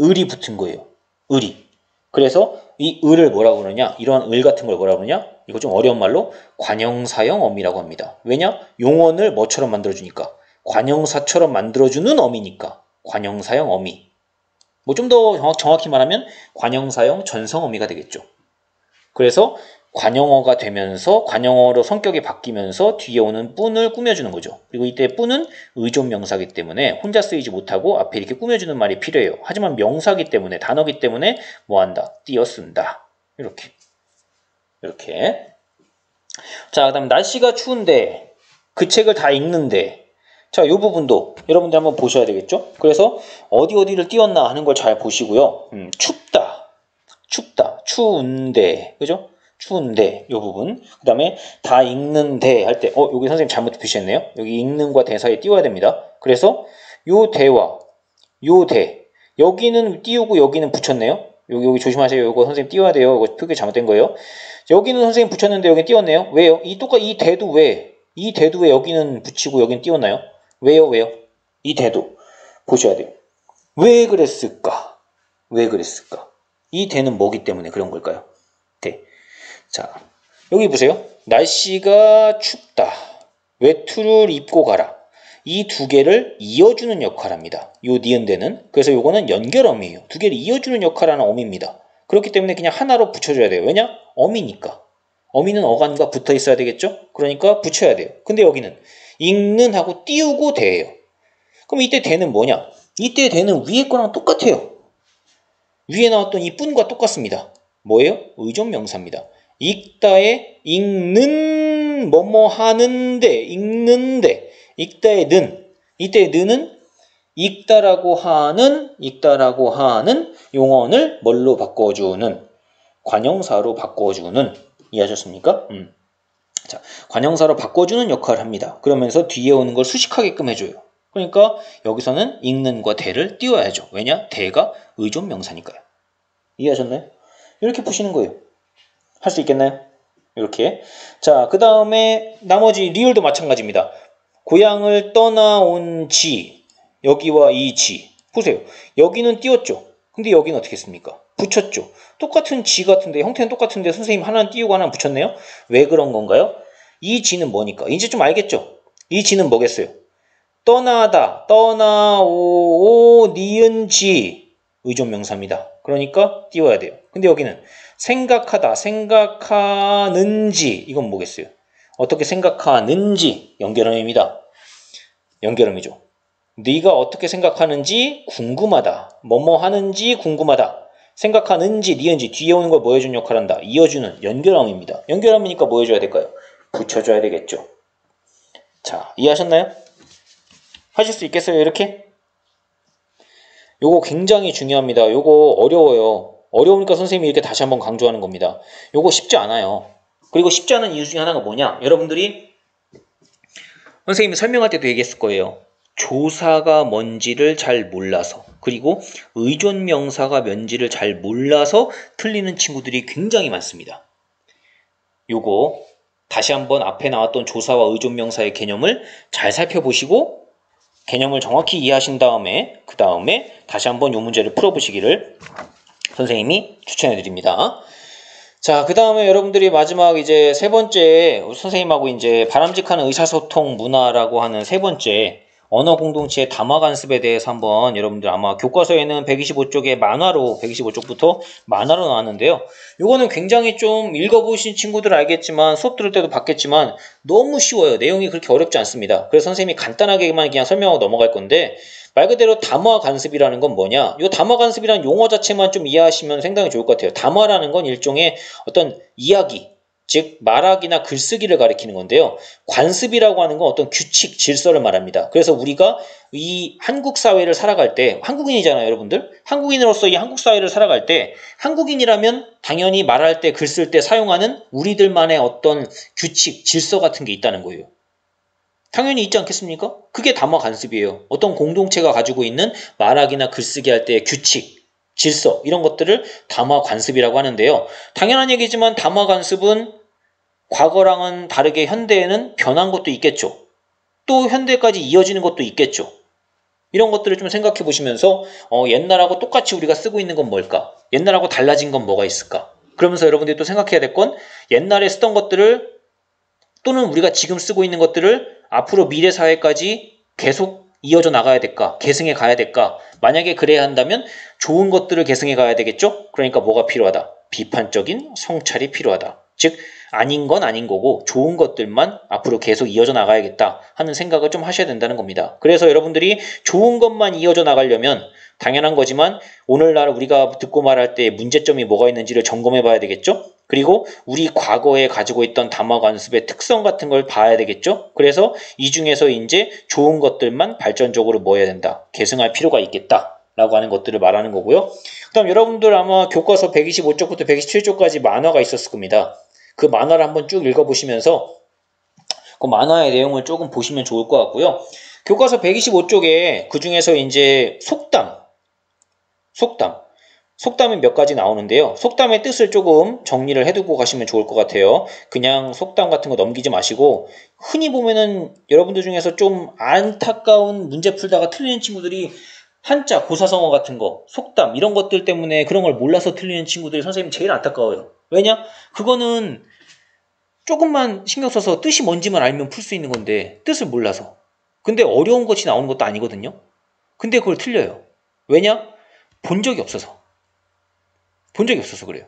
을이 붙은 거예요. 을이. 그래서 이 을을 뭐라고 그러냐? 이러한 을 같은 걸 뭐라고 그러냐? 이거 좀 어려운 말로 관형사형 어미라고 합니다. 왜냐? 용언을 뭐처럼 만들어주니까? 관형사처럼 만들어주는 어미니까. 관형사형 어미. 뭐 좀 더 정확히 말하면 관형사형 전성 어미가 되겠죠. 그래서 관용어가 되면서 관용어로 성격이 바뀌면서 뒤에 오는 뿐을 꾸며주는 거죠. 그리고 이때 뿐은 의존명사기 때문에 혼자 쓰이지 못하고 앞에 이렇게 꾸며주는 말이 필요해요. 하지만 명사기 때문에 단어기 때문에 뭐한다? 띄어 쓴다. 이렇게. 자, 그 다음 날씨가 추운데 그 책을 다 읽는데 자, 이 부분도 여러분들 한번 보셔야 되겠죠? 그래서 어디를 띄웠나 하는 걸 잘 보시고요. 춥다, 추운데, 그죠? 추운데, 이 부분. 그 다음에 다 읽는데 할 때, 여기 선생님 잘못 표시했네요. 여기 읽는과 대 사이에 띄워야 됩니다. 그래서 요 대와 요 대, 여기는 띄우고 여기는 붙였네요. 여기 조심하세요. 이거 선생님 띄워야 돼요. 이거 표기 잘못된 거예요. 여기는 선생님 붙였는데 여기 띄웠네요. 왜요? 이 대도 왜? 이 대도 왜 여기는 붙이고 여기는 띄웠나요? 왜요? 이 대도 보셔야 돼요. 왜 그랬을까? 이 대는 뭐기 때문에 그런 걸까요? 대. 자, 여기 보세요. 날씨가 춥다. 외투를 입고 가라. 이 두 개를 이어주는 역할을 합니다. 요 니은대는. 그래서 요거는 연결어미예요. 두 개를 이어주는 역할을 하는 어미입니다. 그렇기 때문에 그냥 하나로 붙여줘야 돼요. 왜냐? 어미니까. 어미는 어간과 붙어 있어야 되겠죠? 그러니까 붙여야 돼요. 근데 여기는 읽는 하고 띄우고 대예요. 그럼 이때 대는 뭐냐? 이때 대는 위에 거랑 똑같아요. 위에 나왔던 이 뿐과 똑같습니다. 뭐예요? 의존명사입니다. 읽다의 읽는 뭐뭐 하는데 읽는데 읽다의 는 이때 는은 읽다라고 하는 용언을 뭘로 바꿔주는 관형사로 바꿔주는 이해하셨습니까? 자, 관형사로 바꿔주는 역할을 합니다. 그러면서 뒤에 오는 걸 수식하게끔 해줘요. 그러니까 여기서는 읽는과 대를 띄워야죠. 왜냐? 대가 의존명사니까요. 이해하셨나요? 이렇게 푸시는 거예요. 할 수 있겠나요? 이렇게. 자, 그 다음에 나머지 리을도 마찬가지입니다. 고향을 떠나온 지, 여기와 이 지. 보세요. 여기는 띄웠죠. 근데 여기는 어떻게 했습니까? 붙였죠. 똑같은 지 같은데, 형태는 똑같은데 선생님 하나는 띄우고 하나는 붙였네요? 왜 그런 건가요? 이 지는 뭐니까? 이제 좀 알겠죠? 이 지는 뭐겠어요? 떠나다, 떠나오, 니은 지. 의존명사입니다. 그러니까 띄워야 돼요. 근데 여기는 생각하다, 생각하는지. 이건 뭐겠어요? 어떻게 생각하는지. 연결음입니다. 연결음이죠. 네가 어떻게 생각하는지 궁금하다. 뭐뭐 하는지 궁금하다. 생각하는지, 니은지 뒤에 오는 걸 뭐 해주는 역할을 한다. 이어주는 연결음입니다. 연결음이니까 뭐 해줘야 될까요? 붙여줘야 되겠죠. 자, 이해하셨나요? 하실 수 있겠어요? 이렇게? 요거 굉장히 중요합니다. 요거 어려워요. 어려우니까 선생님이 이렇게 다시 한번 강조하는 겁니다. 요거 쉽지 않아요. 그리고 쉽지 않은 이유 중에 하나가 뭐냐? 여러분들이 선생님이 설명할 때도 얘기했을 거예요. 조사가 뭔지를 잘 몰라서, 그리고 의존명사가 뭔지를 잘 몰라서 틀리는 친구들이 굉장히 많습니다. 요거 다시 한번 앞에 나왔던 조사와 의존명사의 개념을 잘 살펴보시고 개념을 정확히 이해하신 다음에 그 다음에 다시 한번 요 문제를 풀어보시기를 선생님이 추천해 드립니다. 자, 그 다음에 여러분들이 마지막 이제 세 번째 선생님하고 이제 바람직한 의사소통 문화라고 하는 세 번째 언어 공동체의 담화 간습에 대해서 한번 여러분들 아마 교과서에는 125쪽에 만화로 125쪽부터 만화로 나왔는데요. 요거는 굉장히 좀 읽어보신 친구들 알겠지만 수업 들을 때도 봤겠지만 너무 쉬워요. 내용이 그렇게 어렵지 않습니다. 그래서 선생님이 간단하게만 그냥 설명하고 넘어갈 건데 말 그대로 담화 간습이라는 건 뭐냐? 이 담화 간습이라는 용어 자체만 좀 이해하시면 상당히 좋을 것 같아요. 담화라는 건 일종의 어떤 이야기, 즉 말하기나 글쓰기를 가리키는 건데요. 관습이라고 하는 건 어떤 규칙, 질서를 말합니다. 그래서 우리가 이 한국 사회를 살아갈 때 한국인이잖아요, 여러분들. 한국인으로서 이 한국 사회를 살아갈 때 한국인이라면 당연히 말할 때, 글 쓸 때 사용하는 우리들만의 어떤 규칙, 질서 같은 게 있다는 거예요. 당연히 있지 않겠습니까? 그게 담화 간습이에요. 어떤 공동체가 가지고 있는 말하기나 글쓰기 할 때의 규칙, 질서 이런 것들을 담화 관습이라고 하는데요. 당연한 얘기지만 담화 관습은 과거랑은 다르게 현대에는 변한 것도 있겠죠. 또 현대까지 이어지는 것도 있겠죠. 이런 것들을 좀 생각해 보시면서 옛날하고 똑같이 우리가 쓰고 있는 건 뭘까? 옛날하고 달라진 건 뭐가 있을까? 그러면서 여러분들이 또 생각해야 될 건 옛날에 쓰던 것들을 또는 우리가 지금 쓰고 있는 것들을 앞으로 미래 사회까지 계속 이어져 나가야 될까? 계승해 가야 될까? 만약에 그래야 한다면 좋은 것들을 계승해 가야 되겠죠? 그러니까 뭐가 필요하다? 비판적인 성찰이 필요하다. 즉 아닌 건 아닌 거고 좋은 것들만 앞으로 계속 이어져 나가야겠다 하는 생각을 좀 하셔야 된다는 겁니다. 그래서 여러분들이 좋은 것만 이어져 나가려면 당연한 거지만 오늘날 우리가 듣고 말할 때 문제점이 뭐가 있는지를 점검해 봐야 되겠죠? 그리고 우리 과거에 가지고 있던 담화 관습의 특성 같은 걸 봐야 되겠죠? 그래서 이 중에서 이제 좋은 것들만 발전적으로 뭐 해야 된다? 계승할 필요가 있겠다. 라고 하는 것들을 말하는 거고요. 그 다음 여러분들 아마 교과서 125쪽부터 127쪽까지 만화가 있었을 겁니다. 그 만화를 한번 쭉 읽어보시면서 그 만화의 내용을 조금 보시면 좋을 것 같고요. 교과서 125쪽에 그 중에서 이제 속담이 몇 가지 나오는데요. 속담의 뜻을 조금 정리를 해두고 가시면 좋을 것 같아요. 그냥 속담 같은 거 넘기지 마시고 흔히 보면은 여러분들 중에서 좀 안타까운 문제 풀다가 틀리는 친구들이 한자, 고사성어 같은 거, 속담 이런 것들 때문에 그런 걸 몰라서 틀리는 친구들이 선생님 제일 안타까워요. 왜냐? 그거는 조금만 신경 써서 뜻이 뭔지만 알면 풀 수 있는 건데 뜻을 몰라서 근데 어려운 것이 나오는 것도 아니거든요. 근데 그걸 틀려요. 왜냐? 본 적이 없어서. 본 적이 없어서 그래요.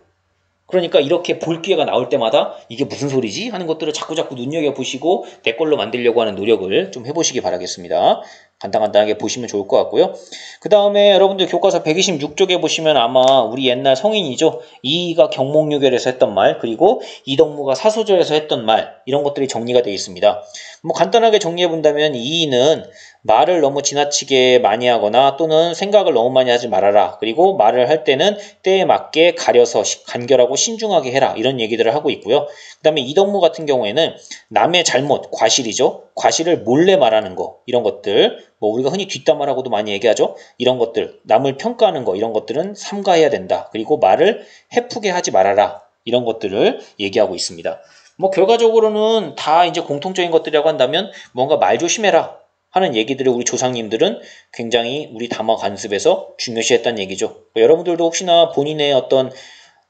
그러니까 이렇게 볼 기회가 나올 때마다 이게 무슨 소리지? 하는 것들을 자꾸자꾸 눈여겨보시고 내 걸로 만들려고 하는 노력을 좀 해보시기 바라겠습니다. 간단하게 보시면 좋을 것 같고요. 그 다음에 여러분들 교과서 126쪽에 보시면 아마 우리 옛날 성인이죠. 이의가 경목유결에서 했던 말, 그리고 이덕무가 사소절에서 했던 말, 이런 것들이 정리가 되어 있습니다. 뭐 간단하게 정리해 본다면 이의는 말을 너무 지나치게 많이 하거나 또는 생각을 너무 많이 하지 말아라. 그리고 말을 할 때는 때에 맞게 가려서 간결하고 신중하게 해라. 이런 얘기들을 하고 있고요. 그 다음에 이덕무 같은 경우에는 남의 잘못, 과실이죠. 과실을 몰래 말하는 거, 이런 것들, 뭐 우리가 흔히 뒷담화라고도 많이 얘기하죠. 이런 것들, 남을 평가하는 거, 이런 것들은 삼가해야 된다. 그리고 말을 해프게 하지 말아라. 이런 것들을 얘기하고 있습니다. 뭐 결과적으로는 다 이제 공통적인 것들이라고 한다면 뭔가 말 조심해라 하는 얘기들을 우리 조상님들은 굉장히 우리 담화 관습에서 중요시했다는 얘기죠. 여러분들도 혹시나 본인의 어떤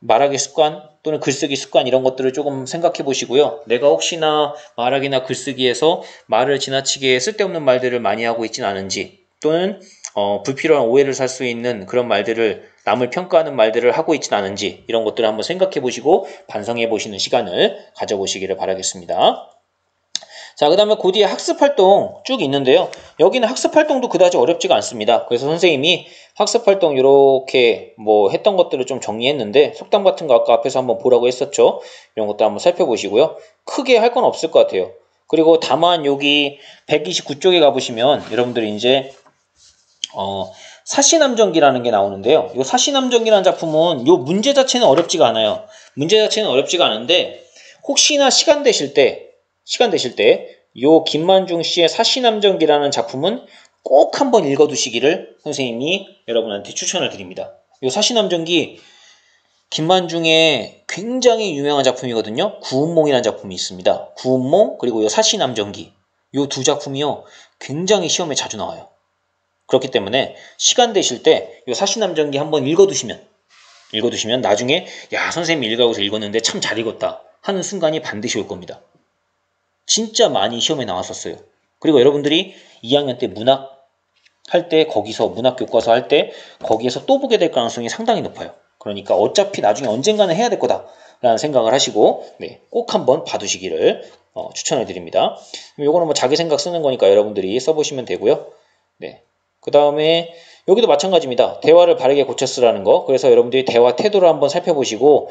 말하기 습관 또는 글쓰기 습관 이런 것들을 조금 생각해 보시고요. 내가 혹시나 말하기나 글쓰기에서 말을 지나치게 쓸데없는 말들을 많이 하고 있진 않은지, 또는 불필요한 오해를 살 수 있는 그런 말들을, 남을 평가하는 말들을 하고 있진 않은지, 이런 것들을 한번 생각해 보시고 반성해 보시는 시간을 가져보시기를 바라겠습니다. 자, 그 다음에 그 뒤에 학습활동 쭉 있는데요. 여기는 학습활동도 그다지 어렵지가 않습니다. 그래서 선생님이 학습활동 이렇게 뭐 했던 것들을 좀 정리했는데, 속담 같은 거 아까 앞에서 한번 보라고 했었죠. 이런 것도 한번 살펴보시고요. 크게 할 건 없을 것 같아요. 그리고 다만 여기 129쪽에 가보시면 여러분들이 이제 사시남정기라는 게 나오는데요. 이 사시남정기라는 작품은 요 문제 자체는 어렵지가 않아요. 문제 자체는 어렵지가 않은데, 혹시나 시간 되실 때 요 김만중 씨의 사시남정기라는 작품은 꼭 한번 읽어두시기를 선생님이 여러분한테 추천을 드립니다. 요 사시남정기 김만중의 굉장히 유명한 작품이거든요. 구운몽이라는 작품이 있습니다. 구운몽 그리고 요 사시남정기, 요 두 작품이요 굉장히 시험에 자주 나와요. 그렇기 때문에 시간 되실 때 요 사시남정기 한번 읽어두시면 나중에 야, 선생님이 읽어서 읽었는데 참 잘 읽었다 하는 순간이 반드시 올 겁니다. 진짜 많이 시험에 나왔었어요. 그리고 여러분들이 2학년 때 문학 할 때, 거기서 문학 교과서 할 때 거기에서 또 보게 될 가능성이 상당히 높아요. 그러니까 어차피 나중에 언젠가는 해야 될 거다라는 생각을 하시고 꼭 한번 봐두시기를 추천을 드립니다. 요거는 뭐 자기 생각 쓰는 거니까 여러분들이 써보시면 되고요. 그 다음에 여기도 마찬가지입니다. 대화를 바르게 고쳐 쓰라는 거. 그래서 여러분들이 대화 태도를 한번 살펴보시고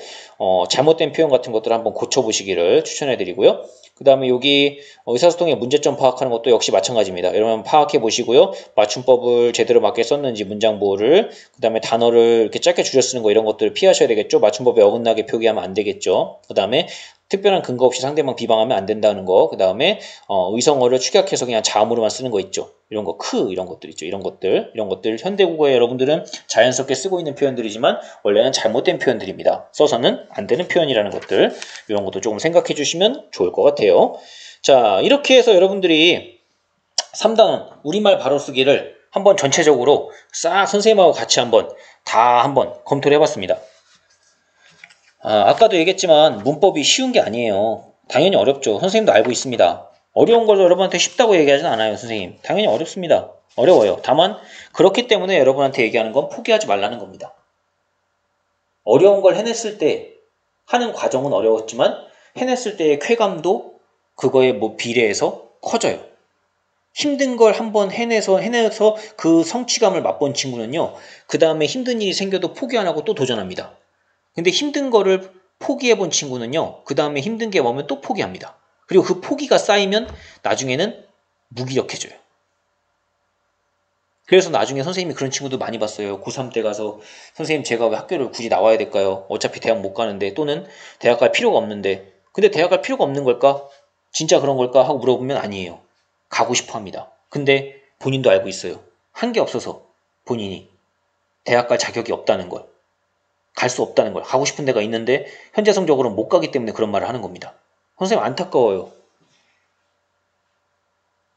잘못된 표현 같은 것들을 한번 고쳐보시기를 추천해 드리고요. 그 다음에 여기 의사소통의 문제점 파악하는 것도 역시 마찬가지입니다. 여러분 파악해 보시고요. 맞춤법을 제대로 맞게 썼는지 문장보호를, 그 다음에 단어를 이렇게 짧게 줄여 쓰는 거 이런 것들을 피하셔야 되겠죠. 맞춤법에 어긋나게 표기하면 안 되겠죠. 그 다음에 특별한 근거 없이 상대방 비방하면 안 된다는 거. 그 다음에 의성어를 축약해서 그냥 자음으로만 쓰는 거 있죠. 이런 거 이런 것들 있죠. 이런 것들 현대국어에 여러분들은 자연스럽게 쓰고 있는 표현들이지만 원래는 잘못된 표현들입니다. 써서는 안 되는 표현이라는 것들, 이런 것도 조금 생각해 주시면 좋을 것 같아요. 자, 이렇게 해서 여러분들이 3단원 우리말 바로쓰기를 한번 전체적으로 싹 선생님하고 같이 한번 검토를 해봤습니다. 아까도 얘기했지만 문법이 쉬운 게 아니에요. 당연히 어렵죠. 선생님도 알고 있습니다. 어려운 걸 여러분한테 쉽다고 얘기하진 않아요, 선생님. 당연히 어렵습니다. 어려워요. 다만 그렇기 때문에 여러분한테 얘기하는 건 포기하지 말라는 겁니다. 어려운 걸 해냈을 때 하는 과정은 어려웠지만 해냈을 때의 쾌감도 그거에 비례해서 커져요. 힘든 걸 한번 해내서 그 성취감을 맛본 친구는요, 그 다음에 힘든 일이 생겨도 포기 안 하고 또 도전합니다. 근데 힘든 거를 포기해본 친구는요, 그 다음에 힘든 게 오면 또 포기합니다. 그리고 그 포기가 쌓이면 나중에는 무기력해져요. 그래서 나중에 선생님이 그런 친구도 많이 봤어요. 고3 때 가서 선생님 제가 왜 학교를 굳이 나와야 될까요? 어차피 대학 못 가는데, 또는 대학 갈 필요가 없는데. 근데 대학 갈 필요가 없는 걸까? 진짜 그런 걸까? 하고 물어보면 아니에요. 가고 싶어 합니다. 근데 본인도 알고 있어요. 한 게 없어서 본인이 대학 갈 자격이 없다는 걸, 갈 수 없다는 걸, 가고 싶은 데가 있는데 현재 성적으로는 못 가기 때문에 그런 말을 하는 겁니다. 선생님 안타까워요.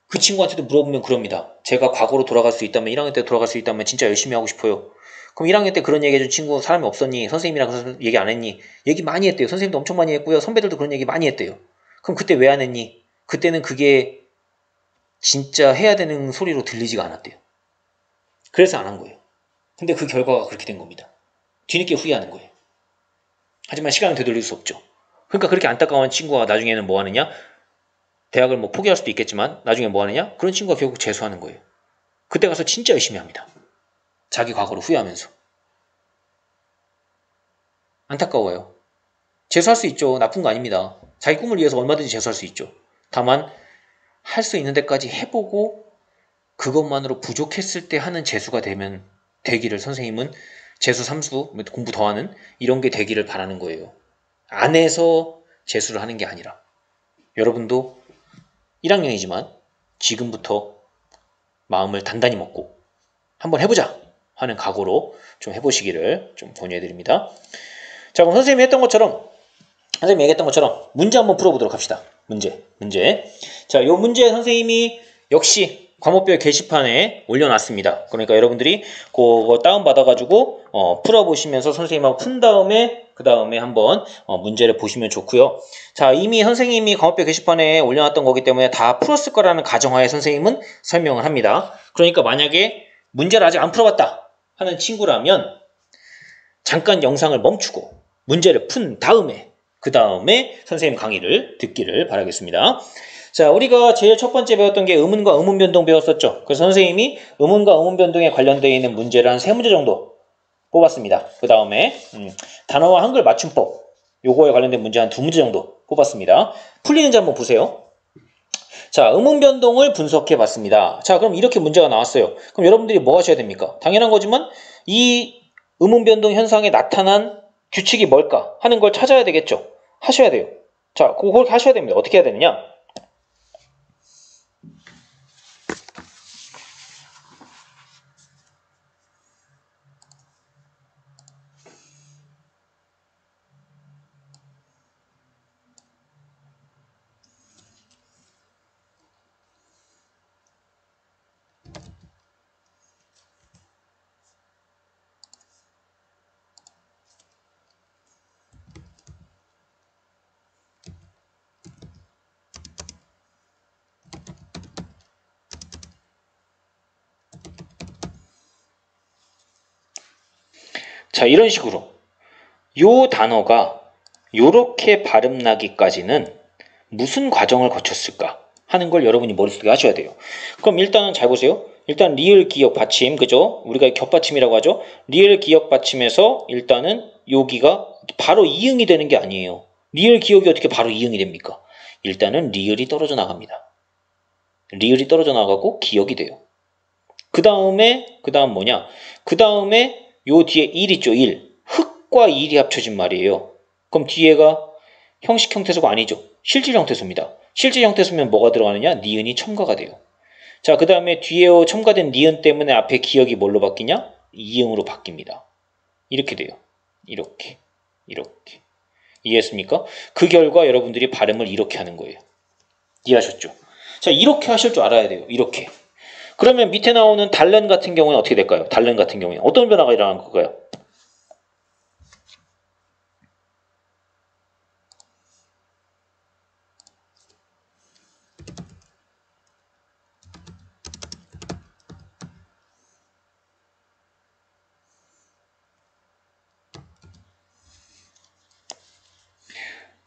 그 친구한테도 물어보면 그럽니다. 제가 과거로 돌아갈 수 있다면, 1학년 때 돌아갈 수 있다면 진짜 열심히 하고 싶어요. 그럼 1학년 때 그런 얘기 해준 친구 사람이 없었니? 선생님이랑 얘기 안 했니? 얘기 많이 했대요. 선생님도 엄청 많이 했고요. 선배들도 그런 얘기 많이 했대요. 그럼 그때 왜 안 했니? 그때는 그게 진짜 해야 되는 소리로 들리지가 않았대요. 그래서 안 한 거예요. 근데 그 결과가 그렇게 된 겁니다. 뒤늦게 후회하는 거예요. 하지만 시간을 되돌릴 수 없죠. 그러니까 그렇게 안타까운 친구가 나중에는 뭐 하느냐? 대학을 뭐 포기할 수도 있겠지만 나중에 뭐 하느냐? 그런 친구가 결국 재수하는 거예요. 그때 가서 진짜 열심히 합니다. 자기 과거를 후회하면서. 안타까워요. 재수할 수 있죠. 나쁜 거 아닙니다. 자기 꿈을 위해서 얼마든지 재수할 수 있죠. 다만 할 수 있는 데까지 해보고 그것만으로 부족했을 때 하는 재수가 되기를 선생님은 재수, 삼수, 공부 더하는 이런 게 되기를 바라는 거예요. 안 해서 재수를 하는 게 아니라. 여러분도 1학년이지만 지금부터 마음을 단단히 먹고 한번 해보자 하는 각오로 좀 해보시기를 좀 권유해드립니다. 자, 그럼 선생님이 얘기했던 것처럼 문제 한번 풀어보도록 합시다. 문제. 자, 요 문제 선생님이 역시 과목별 게시판에 올려놨습니다. 그러니까 여러분들이 그거 다운받아가지고 풀어보시면서 선생님하고 푼 다음에 그 다음에 한번 문제를 보시면 좋고요. 자, 이미 선생님이 과목별 게시판에 올려놨던 거기 때문에 다 풀었을 거라는 가정하에 선생님은 설명을 합니다. 그러니까 만약에 문제를 아직 안 풀어봤다 하는 친구라면 잠깐 영상을 멈추고 문제를 푼 다음에 그 다음에 선생님 강의를 듣기를 바라겠습니다. 자, 우리가 제일 첫 번째 배웠던 게 의문과 의문변동 배웠었죠. 그래서 선생님이 의문과 의문변동에 관련되어 있는 문제를 한 3문제 정도 뽑았습니다. 그 다음에 단어와 한글 맞춤법 요거에 관련된 문제 한 2문제 정도 뽑았습니다. 풀리는지 한번 보세요. 자, 의문변동을 분석해 봤습니다. 자, 그럼 이렇게 문제가 나왔어요. 그럼 여러분들이 뭐 하셔야 됩니까? 당연한 거지만 이 의문변동 현상에 나타난 규칙이 뭘까 하는 걸 찾아야 되겠죠. 하셔야 돼요. 자, 그걸 하셔야 됩니다. 어떻게 해야 되느냐? 자, 이런 식으로 요 단어가 요렇게 발음 나기까지는 무슨 과정을 거쳤을까 하는 걸 여러분이 머릿속에 하셔야 돼요. 그럼 일단은 잘 보세요. 일단 리을 기역 받침, 그죠? 우리가 겹받침이라고 하죠. 리을 기역 받침에서 일단은 여기가 바로 이응이 되는 게 아니에요. 리을 기역이 어떻게 바로 이응이 됩니까? 일단은 리을이 떨어져 나갑니다. 리을이 떨어져 나가고 기역이 돼요. 그 다음 뭐냐? 그 다음에 요 뒤에 1 있죠, 1. 흑과 1이 합쳐진 말이에요. 그럼 뒤에가 형식 형태소가 아니죠. 실질 형태소입니다. 실질 형태소면 뭐가 들어가느냐? 니은이 첨가가 돼요. 자, 그 다음에 뒤에 첨가된 니은 때문에 앞에 기역이 뭘로 바뀌냐? 이응으로 바뀝니다. 이렇게 돼요. 이렇게. 이해했습니까? 그 결과 여러분들이 발음을 이렇게 하는 거예요. 이해하셨죠? 자, 이렇게 하실 줄 알아야 돼요. 이렇게. 그러면 밑에 나오는 달른 같은 경우는 어떻게 될까요? 달른 같은 경우에 어떤 변화가 일어나는 걸까요?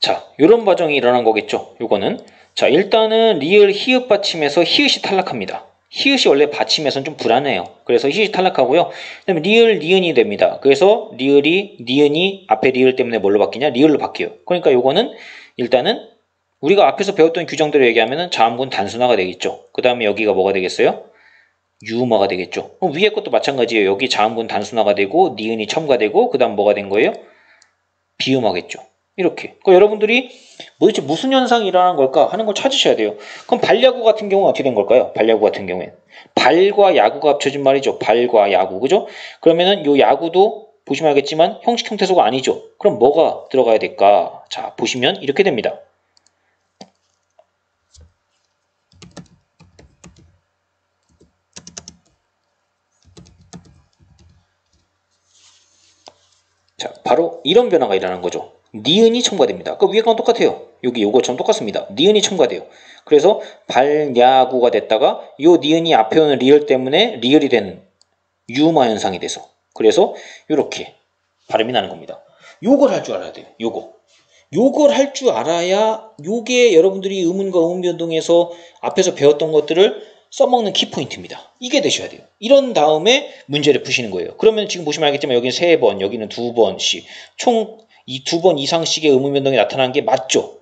자, 요런 과정이 일어난 거겠죠. 요거는. 자, 일단은 리을 히읗 받침에서 히읗이 탈락합니다. 히읗이 원래 받침에서는 좀 불안해요. 그래서 히읗이 탈락하고요. 그다음에 리을, 니은이 됩니다. 그래서 니은이 앞에 리을 때문에 뭘로 바뀌냐? 리을로 바뀌어요. 그러니까 요거는 일단은 우리가 앞에서 배웠던 규정대로 얘기하면은 자음군 단순화가 되겠죠. 그 다음에 여기가 뭐가 되겠어요? 유음화가 되겠죠. 위에 것도 마찬가지예요. 여기 자음군 단순화가 되고 니은이 첨가되고 그 다음 뭐가 된 거예요? 비음화겠죠. 이렇게. 그러니까 여러분들이 도대체 무슨 현상이 일어나는 걸까 하는 걸 찾으셔야 돼요. 그럼 발야구 같은 경우는 어떻게 된 걸까요? 발야구 같은 경우엔 발과 야구가 합쳐진 말이죠. 발과 야구, 그죠? 그러면은 요 야구도 보시면 알겠지만 형식 형태소가 아니죠. 그럼 뭐가 들어가야 될까? 자, 보시면 이렇게 됩니다. 자, 바로 이런 변화가 일어나는 거죠. 니은이 첨가됩니다. 그 위에 건 똑같아요. 여기 요거처럼 똑같습니다. 니은이 첨가돼요. 그래서 발야구가 됐다가 요 니은이 앞에 오는 리을 때문에 리을이 되는 유마 현상이 돼서 그래서 요렇게 발음이 나는 겁니다. 요걸 할 줄 알아야 돼요. 요걸 할 줄 알아야 요게 여러분들이 음운과 음운 변동에서 앞에서 배웠던 것들을 써먹는 키포인트입니다. 이게 되셔야 돼요. 이런 다음에 문제를 푸시는 거예요. 그러면 지금 보시면 알겠지만 여기는 3번, 여기는 2번씩 총 이 2번 이상씩의 음운 변동이 나타나는 게 맞죠?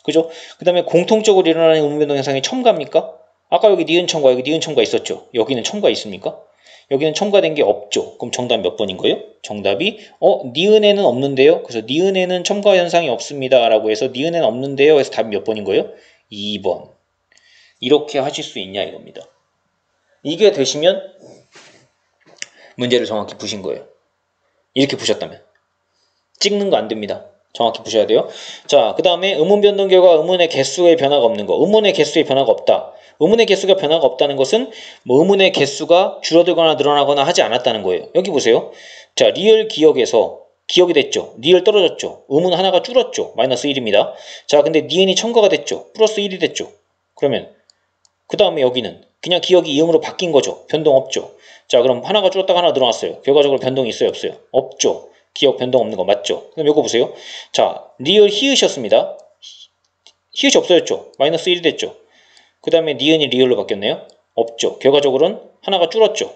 그죠? 그 다음에 공통적으로 일어나는 음운 변동 현상이 첨가입니까? 아까 여기 니은 첨가, 여기 니은 첨가 있었죠? 여기는 첨가 있습니까? 여기는 첨가된 게 없죠. 그럼 정답 몇 번인 거예요? 정답이 니은에는 없는데요. 그래서 니은에는 첨가 현상이 없습니다. 라고 해서 니은에는 없는데요. 그래서 답이 몇 번인 거예요? 2번. 이렇게 하실 수 있냐 이겁니다. 이게 되시면 문제를 정확히 푸신 거예요. 이렇게 푸셨다면. 찍는 거 안 됩니다. 정확히 푸셔야 돼요. 자, 그 다음에 음운 변동 결과 음운의 개수의 변화가 없는 거. 음운의 개수의 변화가 없다. 음운의 개수가 변화가 없다는 것은 뭐 음운의 개수가 줄어들거나 늘어나거나 하지 않았다는 거예요. 여기 보세요. 자, 리을 기억에서 기억이 됐죠. 리을 떨어졌죠. 음운 하나가 줄었죠. 마이너스 1입니다. 자, 근데 니은이 첨가가 됐죠. 플러스 1이 됐죠. 그러면 그 다음에 여기는 그냥 기억이 이응으로 바뀐 거죠. 변동 없죠. 자, 그럼 하나가 줄었다가 하나 늘어났어요. 결과적으로 변동이 있어요, 없어요? 없죠. 기억 변동 없는 거 맞죠? 그럼 요거 보세요. 자, 리을 히읗이었습니다. 히읗이 없어졌죠. 마이너스 1이 됐죠. 그 다음에 니은이 리을로 바뀌었네요. 없죠. 결과적으로는 하나가 줄었죠.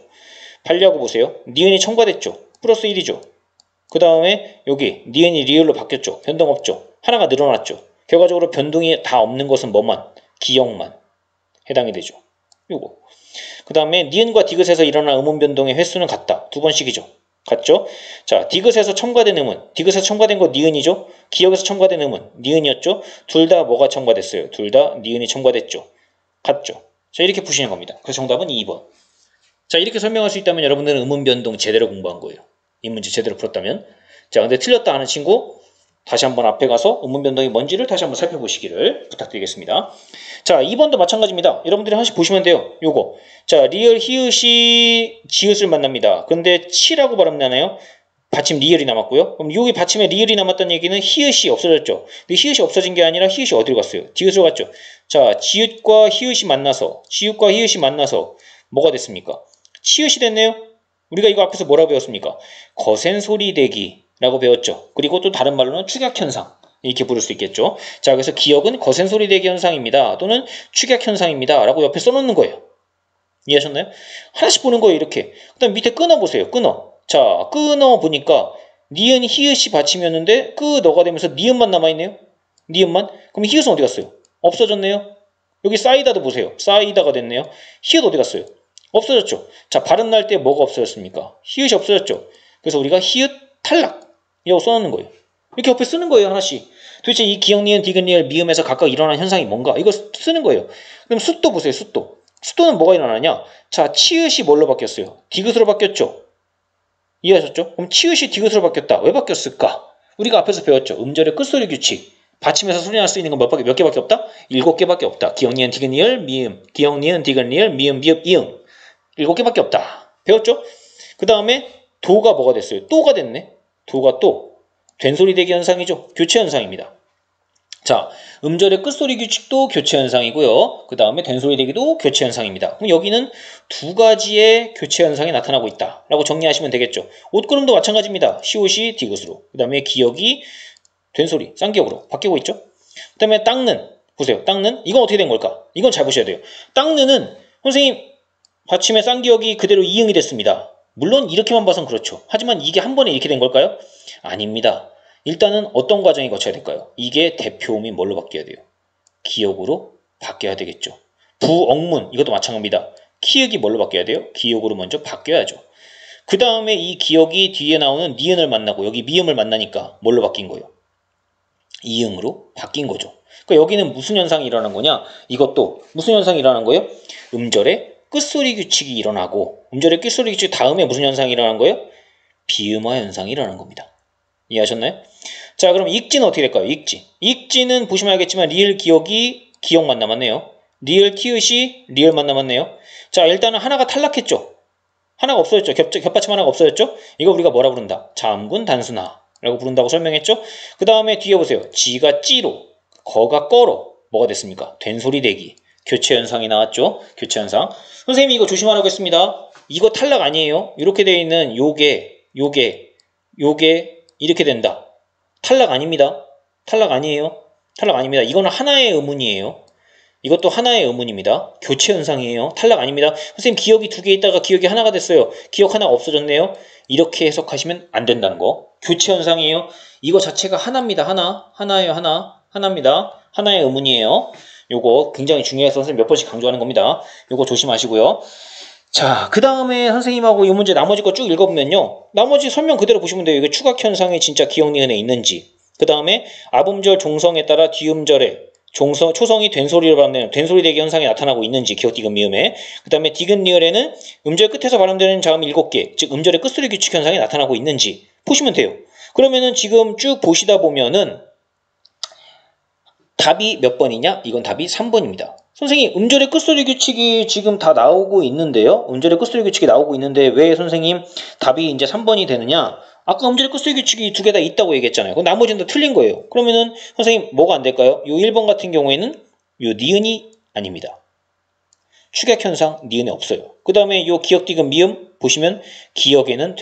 발리하고 보세요. 니은이 첨가됐죠. 플러스 1이죠. 그 다음에 여기 니은이 리을로 바뀌었죠. 변동 없죠. 하나가 늘어났죠. 결과적으로 변동이 다 없는 것은 뭐만? 기억만 해당이 되죠. 요거. 그 다음에 니은과 디귿에서 일어난 음운 변동의 횟수는 같다. 2번씩이죠. 같죠? 자, 디귿에서 첨가된 음운. 디귿에서 첨가된 거 니은이죠? 기억에서 첨가된 음운. 니은이었죠? 둘 다 뭐가 첨가됐어요? 둘 다 니은이 첨가됐죠? 같죠? 자, 이렇게 푸시는 겁니다. 그래서 정답은 2번. 자, 이렇게 설명할 수 있다면 여러분들은 음운 변동 제대로 공부한 거예요. 이 문제 제대로 풀었다면. 자, 근데 틀렸다 하는 친구 다시 한번 앞에 가서 음운 변동이 뭔지를 다시 한번 살펴보시기를 부탁드리겠습니다. 자, 2번도 마찬가지입니다. 여러분들이 하나씩 보시면 돼요. 요거. 자, 리을 히읗이 지읒을 만납니다. 근데 치라고 발음나나요? 받침 리을이 남았고요. 그럼 여기 받침에 리을이 남았다는 얘기는 히읗이 없어졌죠. 근데 히읗이 없어진 게 아니라 히읗이 어디로 갔어요? 지읒으로 갔죠. 자, 지읒과 히읗이 만나서 뭐가 됐습니까? 치읒이 됐네요. 우리가 이거 앞에서 뭐라고 배웠습니까? 거센 소리 대기라고 배웠죠. 그리고 또 다른 말로는 축약현상. 이렇게 부를 수 있겠죠. 자, 그래서 기억은 거센 소리 대기 현상입니다. 또는 축약 현상입니다. 라고 옆에 써놓는 거예요. 이해하셨나요? 하나씩 보는 거예요. 이렇게. 그 다음 밑에 끊어 보세요. 끊어. 자, 끊어 보니까 니은 히읗이 받침이었는데 너가 되면서 니은만 남아있네요. 니은만. 그럼 히읗은 어디 갔어요? 없어졌네요. 여기 사이다도 보세요. 사이다가 됐네요. 히읗 어디 갔어요? 없어졌죠. 자, 발음 날 때 뭐가 없어졌습니까? 히읗이 없어졌죠. 그래서 우리가 히읗 탈락 이라고 써놓는 거예요. 이렇게 옆에 쓰는 거예요. 하나씩. 도대체 이 기역, 니은, 디귿, 리을, 미음에서 각각 일어나는 현상이 뭔가? 이거 쓰는 거예요. 그럼 숫도 보세요. 숫도. 숫도는 뭐가 일어나냐? 자, 치읓이 뭘로 바뀌었어요? 디귿으로 바뀌었죠. 이해하셨죠? 그럼 치읓이 디귿으로 바뀌었다. 왜 바뀌었을까? 우리가 앞에서 배웠죠. 음절의 끝소리 규칙. 받침에서 소리 날 수 있는 건 몇 개밖에 없다? 7개밖에 없다. 기역, 니은, 디귿, 리을, 미음. 기역, 니은, 디귿, 리을, 미음, 비읍, 이응. 7개밖에 없다. 배웠죠? 그 다음에 도가 뭐가 됐어요? 또가 됐네. 도가 또. 된소리 대기 현상이죠. 교체 현상입니다. 자, 음절의 끝소리 규칙도 교체 현상이고요. 그 다음에 된소리 대기도 교체 현상입니다. 그럼 여기는 두 가지의 교체 현상이 나타나고 있다 라고 정리하시면 되겠죠. 옷걸음도 마찬가지입니다. 시옷이 디귿으로, 그 다음에 기역이 된소리, 쌍기역으로 바뀌고 있죠. 그 다음에 땅는, 보세요. 땅는, 이건 어떻게 된 걸까? 이건 잘 보셔야 돼요. 땅는은 선생님 받침의 쌍기역이 그대로 이응이 됐습니다. 물론 이렇게만 봐선 그렇죠. 하지만 이게 한 번에 이렇게 된 걸까요? 아닙니다. 일단은 어떤 과정이 거쳐야 될까요? 이게 대표음이 뭘로 바뀌어야 돼요? 기역으로 바뀌어야 되겠죠. 부억문 이것도 마찬가지입니다. 키읔이 뭘로 바뀌어야 돼요? 기역으로 먼저 바뀌어야죠. 그 다음에 이 기역이 뒤에 나오는 니은을 만나고 여기 미음을 만나니까 뭘로 바뀐 거예요? 이응으로 바뀐 거죠. 그러니까 여기는 무슨 현상이 일어난 거냐? 이것도 무슨 현상이 일어난 거예요? 음절의 끝소리 규칙이 일어나고 음절의 끝소리 규칙 다음에 무슨 현상이 일어난 거예요? 비음화 현상이 일어난 겁니다. 이해하셨나요? 자, 그럼 익지는 어떻게 될까요? 익지는 보시면 알겠지만 리을 기역이 기역만 남았네요. 리을 키읔이 리을만 남았네요. 자, 일단은 하나가 탈락했죠. 하나가 없어졌죠. 겹받침 하나가 없어졌죠. 이거 우리가 뭐라 부른다? 자음군 단순화 라고 부른다고 설명했죠. 그 다음에 뒤에 보세요. 지가 찌로 거가 꺼로 뭐가 됐습니까? 된소리 대기. 교체 현상이 나왔죠? 교체 현상. 선생님이 이거 조심하라고 했습니다. 이거 탈락 아니에요. 이렇게 되어 있는 요게 이렇게 된다. 탈락 아닙니다. 탈락 아니에요. 탈락 아닙니다. 이거는 하나의 의문이에요. 이것도 하나의 의문입니다. 교체 현상이에요. 탈락 아닙니다. 선생님 기억이 2개 있다가 기억이 하나가 됐어요. 기억 하나가 없어졌네요. 이렇게 해석하시면 안 된다는 거. 교체 현상이에요. 이거 자체가 하나입니다. 하나예요. 하나입니다. 하나의 의문이에요. 요거 굉장히 중요해서 선생님 몇 번씩 강조하는 겁니다. 요거 조심하시고요. 자, 그 다음에 선생님하고 이 문제 나머지 거 쭉 읽어보면요. 나머지 설명 그대로 보시면 돼요. 이게 추각현상이 진짜 기억 니은에 있는지. 그 다음에 앞음절 종성에 따라 뒤음절에 초성이 된소리로 발음되는 된소리 대기 현상이 나타나고 있는지 기억 디귿 미음에. 그 다음에 디귿 리을에는 음절 끝에서 발음되는 자음 7개, 즉 음절의 끝소리 규칙 현상이 나타나고 있는지 보시면 돼요. 그러면은 지금 쭉 보시다 보면은 답이 몇 번이냐? 이건 답이 3번입니다. 선생님 음절의 끝소리 규칙이 지금 다 나오고 있는데요. 음절의 끝소리 규칙이 나오고 있는데 왜 선생님 답이 이제 3번이 되느냐? 아까 음절의 끝소리 규칙이 2개 다 있다고 얘기했잖아요. 그럼 나머지는 다 틀린 거예요. 그러면은 선생님 뭐가 안 될까요? 요 1번 같은 경우에는 요 니은이 아닙니다. 축약현상 니은이 없어요. 그 다음에 요 기억 디귿 미음 보시면 기억에는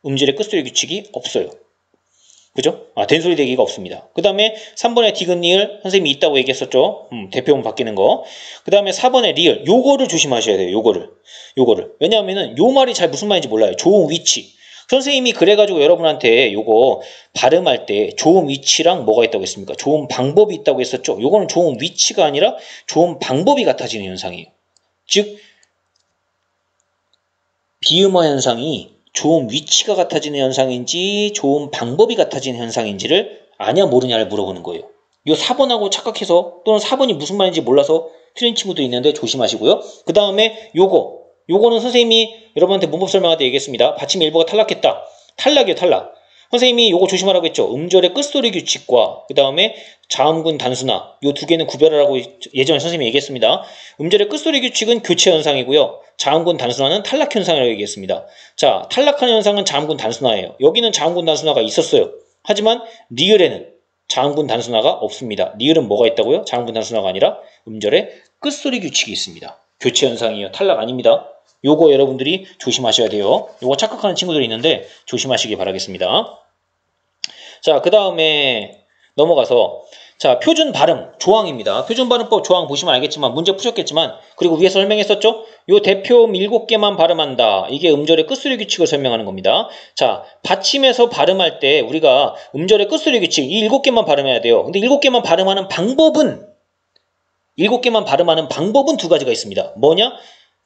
음절의 끝소리 규칙이 없어요. 그죠? 된소리 대기가 없습니다. 그 다음에 3번에 디귿 리을 선생님이 있다고 얘기했었죠. 대표음 바뀌는 거. 그 다음에 4번에 리을 요거를 조심하셔야 돼요. 요거를. 왜냐하면은 요 말이 잘 무슨 말인지 몰라요. 좋은 위치. 선생님이 그래가지고 여러분한테 요거 발음할 때 좋은 위치랑 뭐가 있다고 했습니까? 좋은 방법이 있다고 했었죠. 요거는 좋은 위치가 아니라 좋은 방법이 같아지는 현상이에요. 즉 비음어 현상이 좋은 위치가 같아지는 현상인지 좋은 방법이 같아지는 현상인지를 아냐 모르냐를 물어보는 거예요. 요 4번하고 착각해서 또는 4번이 무슨 말인지 몰라서 틀린 친구도 있는데 조심하시고요. 그 다음에 요거는 선생님이 여러분한테 문법 설명할 때 얘기했습니다. 받침 일부가 탈락했다. 탈락이에요. 탈락. 선생님이 요거 조심하라고 했죠. 음절의 끝소리 규칙과 그 다음에 자음군 단순화 요 2개는 구별하라고 예전에 선생님이 얘기했습니다. 음절의 끝소리 규칙은 교체 현상이고요. 자음군 단순화는 탈락 현상이라고 얘기했습니다. 자, 탈락하는 현상은 자음군 단순화예요. 여기는 자음군 단순화가 있었어요. 하지만 리을에는 자음군 단순화가 없습니다. 리을은 뭐가 있다고요? 자음군 단순화가 아니라 음절의 끝소리 규칙이 있습니다. 교체 현상이에요. 탈락 아닙니다. 요거 여러분들이 조심하셔야 돼요. 요거 착각하는 친구들이 있는데 조심하시기 바라겠습니다. 자, 그 다음에 넘어가서 자, 표준 발음 조항입니다. 표준 발음법 조항 보시면 알겠지만 문제 푸셨겠지만 그리고 위에서 설명했었죠? 요 대표음 7개만 발음한다. 이게 음절의 끝소리 규칙을 설명하는 겁니다. 자, 받침에서 발음할 때 우리가 음절의 끝소리 규칙 이 7개만 발음해야 돼요. 근데 7개만 발음하는 방법은 7개만 발음하는 방법은 2가지가 있습니다. 뭐냐?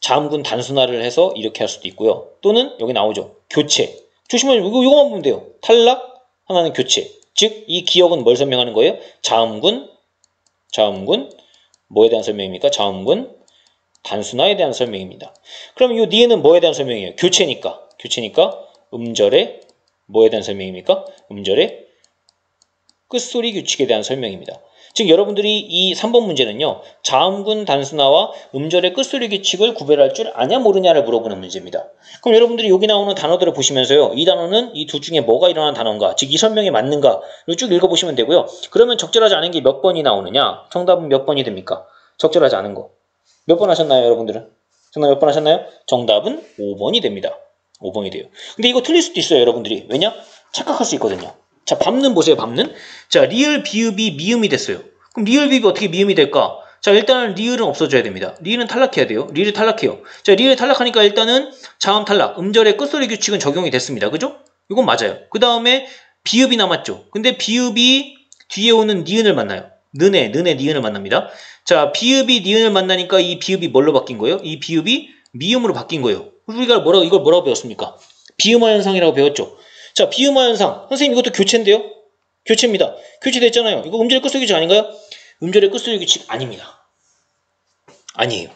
자음군 단순화를 해서 이렇게 할 수도 있고요. 또는 여기 나오죠. 교체. 조심하세요. 이거만 보면 돼요. 탈락, 하나는 교체. 즉, 이 기억은 뭘 설명하는 거예요? 자음군, 뭐에 대한 설명입니까? 자음군, 단순화에 대한 설명입니다. 그럼 이 니은은 뭐에 대한 설명이에요? 교체니까 음절의 뭐에 대한 설명입니까? 음절의 끝소리 규칙에 대한 설명입니다. 즉 여러분들이 이 3번 문제는요. 자음군 단순화와 음절의 끝소리 규칙을 구별할 줄 아냐 모르냐를 물어보는 문제입니다. 그럼 여러분들이 여기 나오는 단어들을 보시면서요. 이 단어는 이 2 중에 뭐가 일어나는 단어인가? 즉 이 설명에 맞는가를 쭉 읽어보시면 되고요. 그러면 적절하지 않은 게 몇 번이 나오느냐? 정답은 몇 번이 됩니까? 적절하지 않은 거. 몇 번 하셨나요 여러분들은? 정답 몇 번 하셨나요? 정답은 5번이 됩니다. 5번이 돼요. 근데 이거 틀릴 수도 있어요 여러분들이. 왜냐? 착각할 수 있거든요. 자, 밟는 보세요, 밟는. 자, 리을, 비읍이 미음이 됐어요. 그럼 리을, 비읍이 어떻게 미음이 될까? 자, 일단은 리을은 없어져야 됩니다. 리을은 탈락해야 돼요. 리을 탈락해요. 자, 리을 탈락하니까 일단은 자음 탈락, 음절의 끝소리 규칙은 적용이 됐습니다. 그죠? 이건 맞아요. 그 다음에 비읍이 남았죠. 근데 비읍이 뒤에 오는 니은을 만나요. 는에 니은을 만납니다. 자, 비읍이 니은을 만나니까 이 비읍이 뭘로 바뀐 거예요? 이 비읍이 미음으로 바뀐 거예요. 우리가 이걸 뭐라고 배웠습니까? 비음화 현상이라고 배웠죠. 자, 비음화 현상. 선생님 이것도 교체인데요? 교체입니다. 교체됐잖아요. 이거 음절의 끝소리 규칙 아닌가요? 음절의 끝소리 규칙 아닙니다. 아니에요.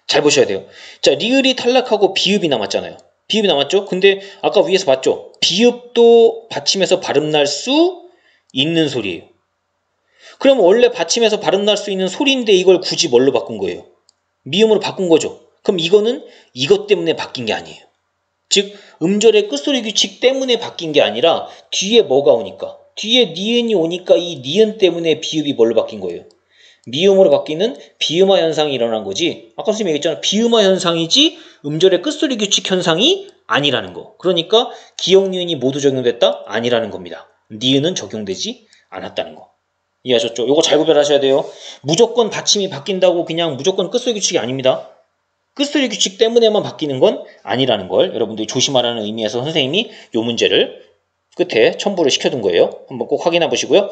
잘 보셔야 돼요. 자, 리을이 탈락하고 비읍이 남았잖아요. 비읍이 남았죠? 근데 아까 위에서 봤죠? 비읍도 받침에서 발음 날 수 있는 소리예요. 그럼 원래 받침에서 발음 날 수 있는 소리인데 이걸 굳이 뭘로 바꾼 거예요? 미음으로 바꾼 거죠. 그럼 이거는 이것 때문에 바뀐 게 아니에요. 즉 음절의 끝소리 규칙 때문에 바뀐 게 아니라 뒤에 뭐가 오니까 뒤에 니은이 오니까 이 니은 때문에 비읍이 뭘로 바뀐 거예요? 미음으로 바뀌는 비음화 현상이 일어난 거지. 아까 선생님이 얘기했잖아. 비음화 현상이지 음절의 끝소리 규칙 현상이 아니라는 거. 그러니까 기역 니은이 모두 적용됐다? 아니라는 겁니다. 니은은 적용되지 않았다는 거. 이해하셨죠? 요거 잘 구별하셔야 돼요. 무조건 받침이 바뀐다고 그냥 무조건 끝소리 규칙이 아닙니다. 끝소리 규칙 때문에만 바뀌는 건 아니라는 걸 여러분들이 조심하라는 의미에서 선생님이 요 문제를 끝에 첨부를 시켜둔 거예요. 한번 꼭 확인해 보시고요.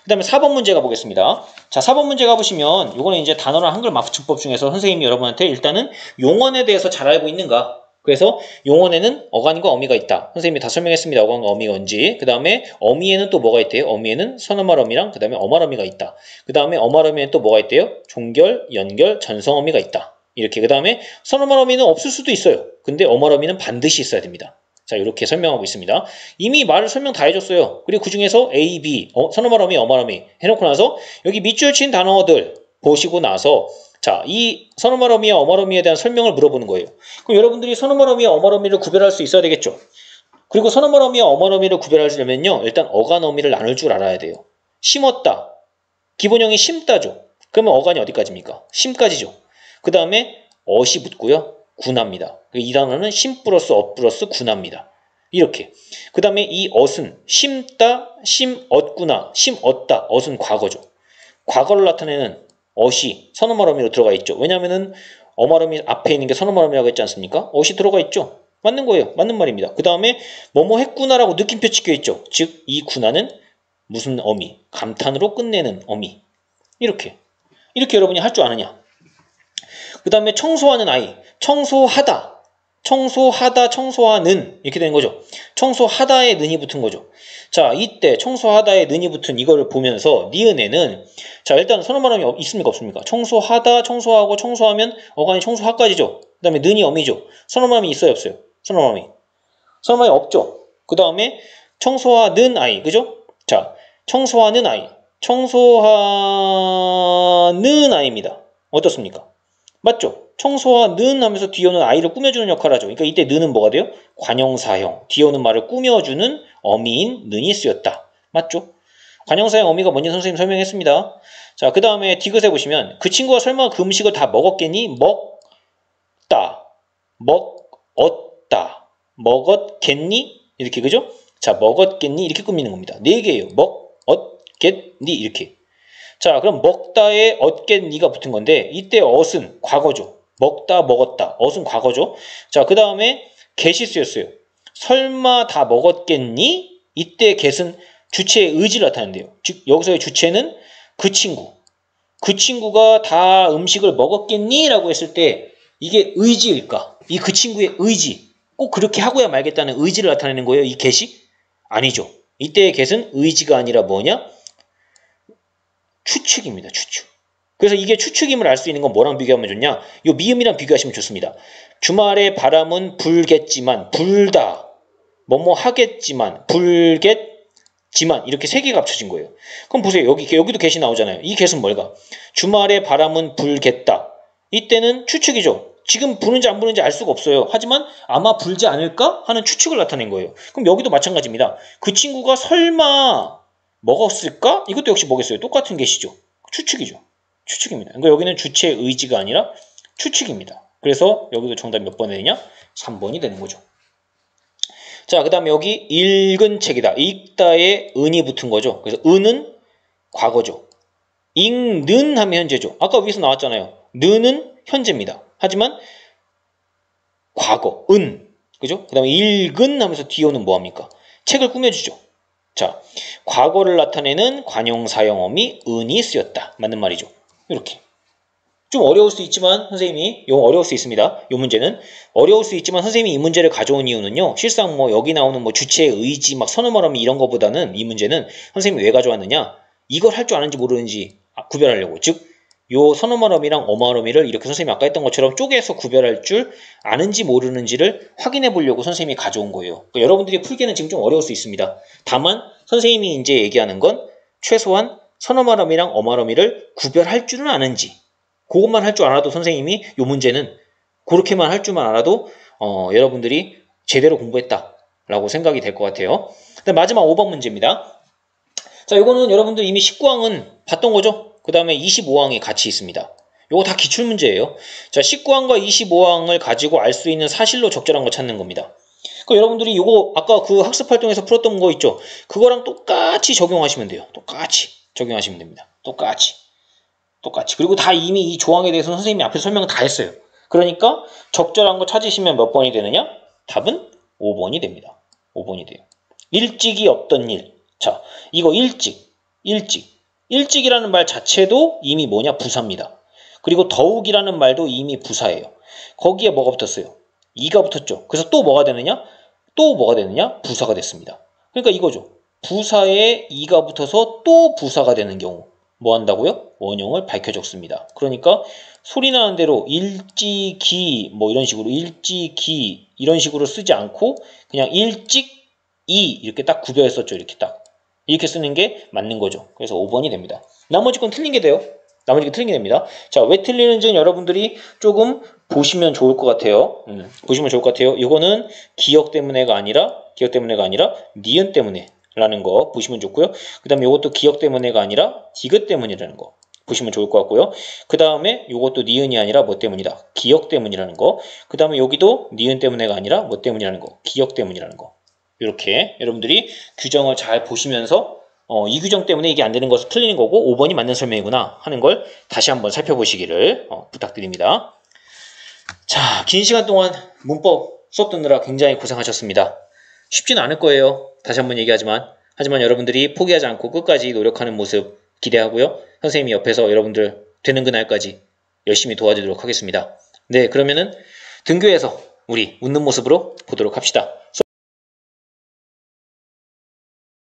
그 다음에 4번 문제 가보겠습니다. 자, 4번 문제 가보시면 요거는 이제 단어랑 한글 맞춤법 중에서 선생님이 여러분한테 일단은 용언에 대해서 잘 알고 있는가. 그래서 용언에는 어간과 어미가 있다. 선생님이 다 설명했습니다. 어간과 어미가 뭔지. 그 다음에 어미에는 또 뭐가 있대요? 어미에는 선어말어미랑 그 다음에 어말어미가 있다. 그 다음에 어말어미에는 또 뭐가 있대요? 종결, 연결, 전성어미가 있다. 이렇게. 그 다음에 선어말어미는 없을 수도 있어요. 근데 어말어미는 반드시 있어야 됩니다. 자, 이렇게 설명하고 있습니다. 이미 말을 설명 다 해줬어요. 그리고 그 중에서 A, B, 선어말어미, 어말어미 해놓고 나서 여기 밑줄 친 단어들 보시고 나서 자, 이 선어말어미와 어말어미에 대한 설명을 물어보는 거예요. 그럼 여러분들이 선어말어미와 어말어미를 구별할 수 있어야 되겠죠. 그리고 선어말어미와 어말어미를 구별하려면요. 일단 어간어미를 나눌 줄 알아야 돼요. 심었다. 기본형이 심다죠. 그러면 어간이 어디까지입니까? 심까지죠. 그 다음에 엇이 붙고요. 군합니다. 이 단어는 심 플러스 엇 플러스 군합니다. 이렇게. 그 다음에 이 엇은 심다, 심었구나, 심었다. 엇은 과거죠. 과거를 나타내는 엇이 선어말어미로 들어가 있죠. 왜냐하면은 어말어미 앞에 있는 게 선어말어미라고 했지 않습니까? 엇이 들어가 있죠. 맞는 거예요. 맞는 말입니다. 그 다음에 뭐뭐 했구나라고 느낌표 찍혀 있죠. 즉 이 구나는 무슨 어미? 감탄으로 끝내는 어미. 이렇게 여러분이 할 줄 아느냐? 그 다음에 청소하는 아이, 청소하다, 청소하는 이렇게 되는 거죠. 청소하다에 는이 붙은 거죠. 자, 이때 청소하다에 는이 붙은 이거를 보면서 니은에는 자, 일단 선어말어미 있습니까 없습니까? 청소하다, 청소하고 청소하면 어간이 청소하까지죠. 그 다음에 는이 어미죠. 선어말어미 있어요 없어요? 선어말어미 없죠. 그 다음에 청소하는 아이, 그죠? 자, 청소하는 아이, 청소하는 아이입니다. 어떻습니까? 맞죠? 청소하는 하면서 뒤에 오는 아이를 꾸며주는 역할을 하죠. 그러니까 이때 는은 뭐가 돼요? 관형사형. 뒤에 오는 말을 꾸며주는 어미인 는이 쓰였다. 맞죠? 관형사형 어미가 뭔지 선생님 설명했습니다. 자, 그 다음에 디귿에 보시면 그 친구가 설마 그 음식을 다 먹었겠니? 먹다, 먹었다, 먹었겠니? 이렇게 그죠? 자, 먹었겠니? 이렇게 꾸미는 겁니다. 4개예요. 먹었겠니? 이렇게. 자, 그럼 먹다에 얻겠니가 붙은 건데 이때 엇은 과거죠. 먹다, 먹었다. 엇은 과거죠. 자, 그 다음에 get이 쓰였어요. 설마 다 먹었겠니? 이때 get은 주체의 의지를 나타낸대요. 즉 여기서의 주체는 그 친구. 그 친구가 다 음식을 먹었겠니? 라고 했을 때 이게 의지일까? 이 그 친구의 의지. 꼭 그렇게 하고야 말겠다는 의지를 나타내는 거예요. 이 get이? 아니죠. 이때의 get은 의지가 아니라 뭐냐? 추측입니다. 추측. 그래서 이게 추측임을 알 수 있는 건 뭐랑 비교하면 좋냐? 요 미음이랑 비교하시면 좋습니다. 주말에 바람은 불겠지만, 불다. 뭐뭐 하겠지만, 불겠지만 이렇게 3개가 합쳐진 거예요. 그럼 보세요. 여기도 get이 나오잖아요. 이 get은 뭘까? 주말에 바람은 불겠다. 이때는 추측이죠. 지금 부는지 안 부는지 알 수가 없어요. 하지만 아마 불지 않을까 하는 추측을 나타낸 거예요. 그럼 여기도 마찬가지입니다. 그 친구가 설마 먹었을까? 이것도 역시 뭐겠어요? 똑같은 get이죠. 추측이죠. 추측입니다. 그러니까 여기는 주체의 의지가 아니라 추측입니다. 그래서 여기도 정답이 몇 번이 되냐? 3번이 되는 거죠. 자, 그 다음에 여기 읽은 책이다. 읽다에 은이 붙은 거죠. 그래서 은은 과거죠. 읽는 하면 현재죠. 아까 위에서 나왔잖아요. 는은 현재입니다. 하지만 과거, 그죠? 그 다음에 읽은 하면서 뒤에 오는 뭐합니까? 책을 꾸며주죠. 자, 과거를 나타내는 관용사형어미 은이 쓰였다. 맞는 말이죠. 이렇게. 좀 어려울 수 있지만 선생님이 어려울 수 있습니다. 이 문제는 어려울 수 있지만 선생님이 이 문제를 가져온 이유는요. 실상 뭐 여기 나오는 뭐 주체의 의지 막 선어말어미 이런 거보다는 이 문제는 선생님이 왜 가져왔느냐? 이걸 할 줄 아는지 모르는지 구별하려고. 즉 요 선어말어미랑 어말어미를 이렇게 선생님이 아까 했던 것처럼 쪼개서 구별할 줄 아는지 모르는지를 확인해 보려고 선생님이 가져온 거예요. 그러니까 여러분들이 풀기는 지금 좀 어려울 수 있습니다. 다만 선생님이 이제 얘기하는 건 최소한 선어말어미랑 어말어미를 구별할 줄은 아는지 그것만 할 줄 알아도 선생님이 요 문제는 그렇게만 할 줄만 알아도 여러분들이 제대로 공부했다라고 생각이 될 것 같아요. 마지막 5번 문제입니다. 자, 요거는 여러분들 이미 19항은 봤던 거죠? 그 다음에 25항이 같이 있습니다. 요거 다 기출문제예요. 자, 19항과 25항을 가지고 알 수 있는 사실로 적절한 거 찾는 겁니다. 그러니까 여러분들이 요거 아까 그 학습활동에서 풀었던 거 있죠? 그거랑 똑같이 적용하시면 돼요. 똑같이 적용하시면 됩니다. 똑같이. 그리고 다 이미 이 조항에 대해서는 선생님이 앞에서 설명을 다 했어요. 그러니까 적절한 거 찾으시면 몇 번이 되느냐? 답은 5번이 됩니다. 5번이 돼요. 일찍이 없던 일. 자, 이거 일찍이라는 말 자체도 이미 뭐냐? 부사입니다. 그리고 더욱이라는 말도 이미 부사예요. 거기에 뭐가 붙었어요? 이가 붙었죠. 그래서 또 뭐가 되느냐? 부사가 됐습니다. 그러니까 이거죠. 부사에 이가 붙어서 또 부사가 되는 경우 뭐 한다고요? 원형을 밝혀 적습니다. 그러니까 소리 나는 대로 일찍이 뭐 이런 식으로 일찍이 이런 식으로 쓰지 않고 그냥 일찍이 이렇게 딱 구별했었죠. 이렇게 쓰는 게 맞는 거죠. 그래서 5번이 됩니다. 나머지 건 틀린 게 돼요. 됩니다. 자, 왜 틀리는지는 여러분들이 조금 보시면 좋을 것 같아요. 이거는 기억 때문에가 아니라 니은 때문에 라는 거 보시면 좋고요. 그 다음에 이것도 기억 때문에가 아니라 디귿 때문이라는 거 보시면 좋을 것 같고요. 그 다음에 이것도 니은이 아니라 뭐 때문이다? 기억 때문이라는 거. 그 다음에 여기도 니은 때문에가 아니라 뭐 때문이라는 거? 기억 때문이라는 거. 이렇게 여러분들이 규정을 잘 보시면서 이 규정 때문에 이게 안 되는 것을 틀리는 거고 5번이 맞는 설명이구나 하는 걸 다시 한번 살펴보시기를 부탁드립니다. 자, 긴 시간 동안 문법 수업 듣느라 굉장히 고생하셨습니다. 쉽지는 않을 거예요. 다시 한번 얘기하지만 여러분들이 포기하지 않고 끝까지 노력하는 모습 기대하고요. 선생님이 옆에서 여러분들 되는 그날까지 열심히 도와드리도록 하겠습니다. 네, 그러면은 등교에서 우리 웃는 모습으로 보도록 합시다.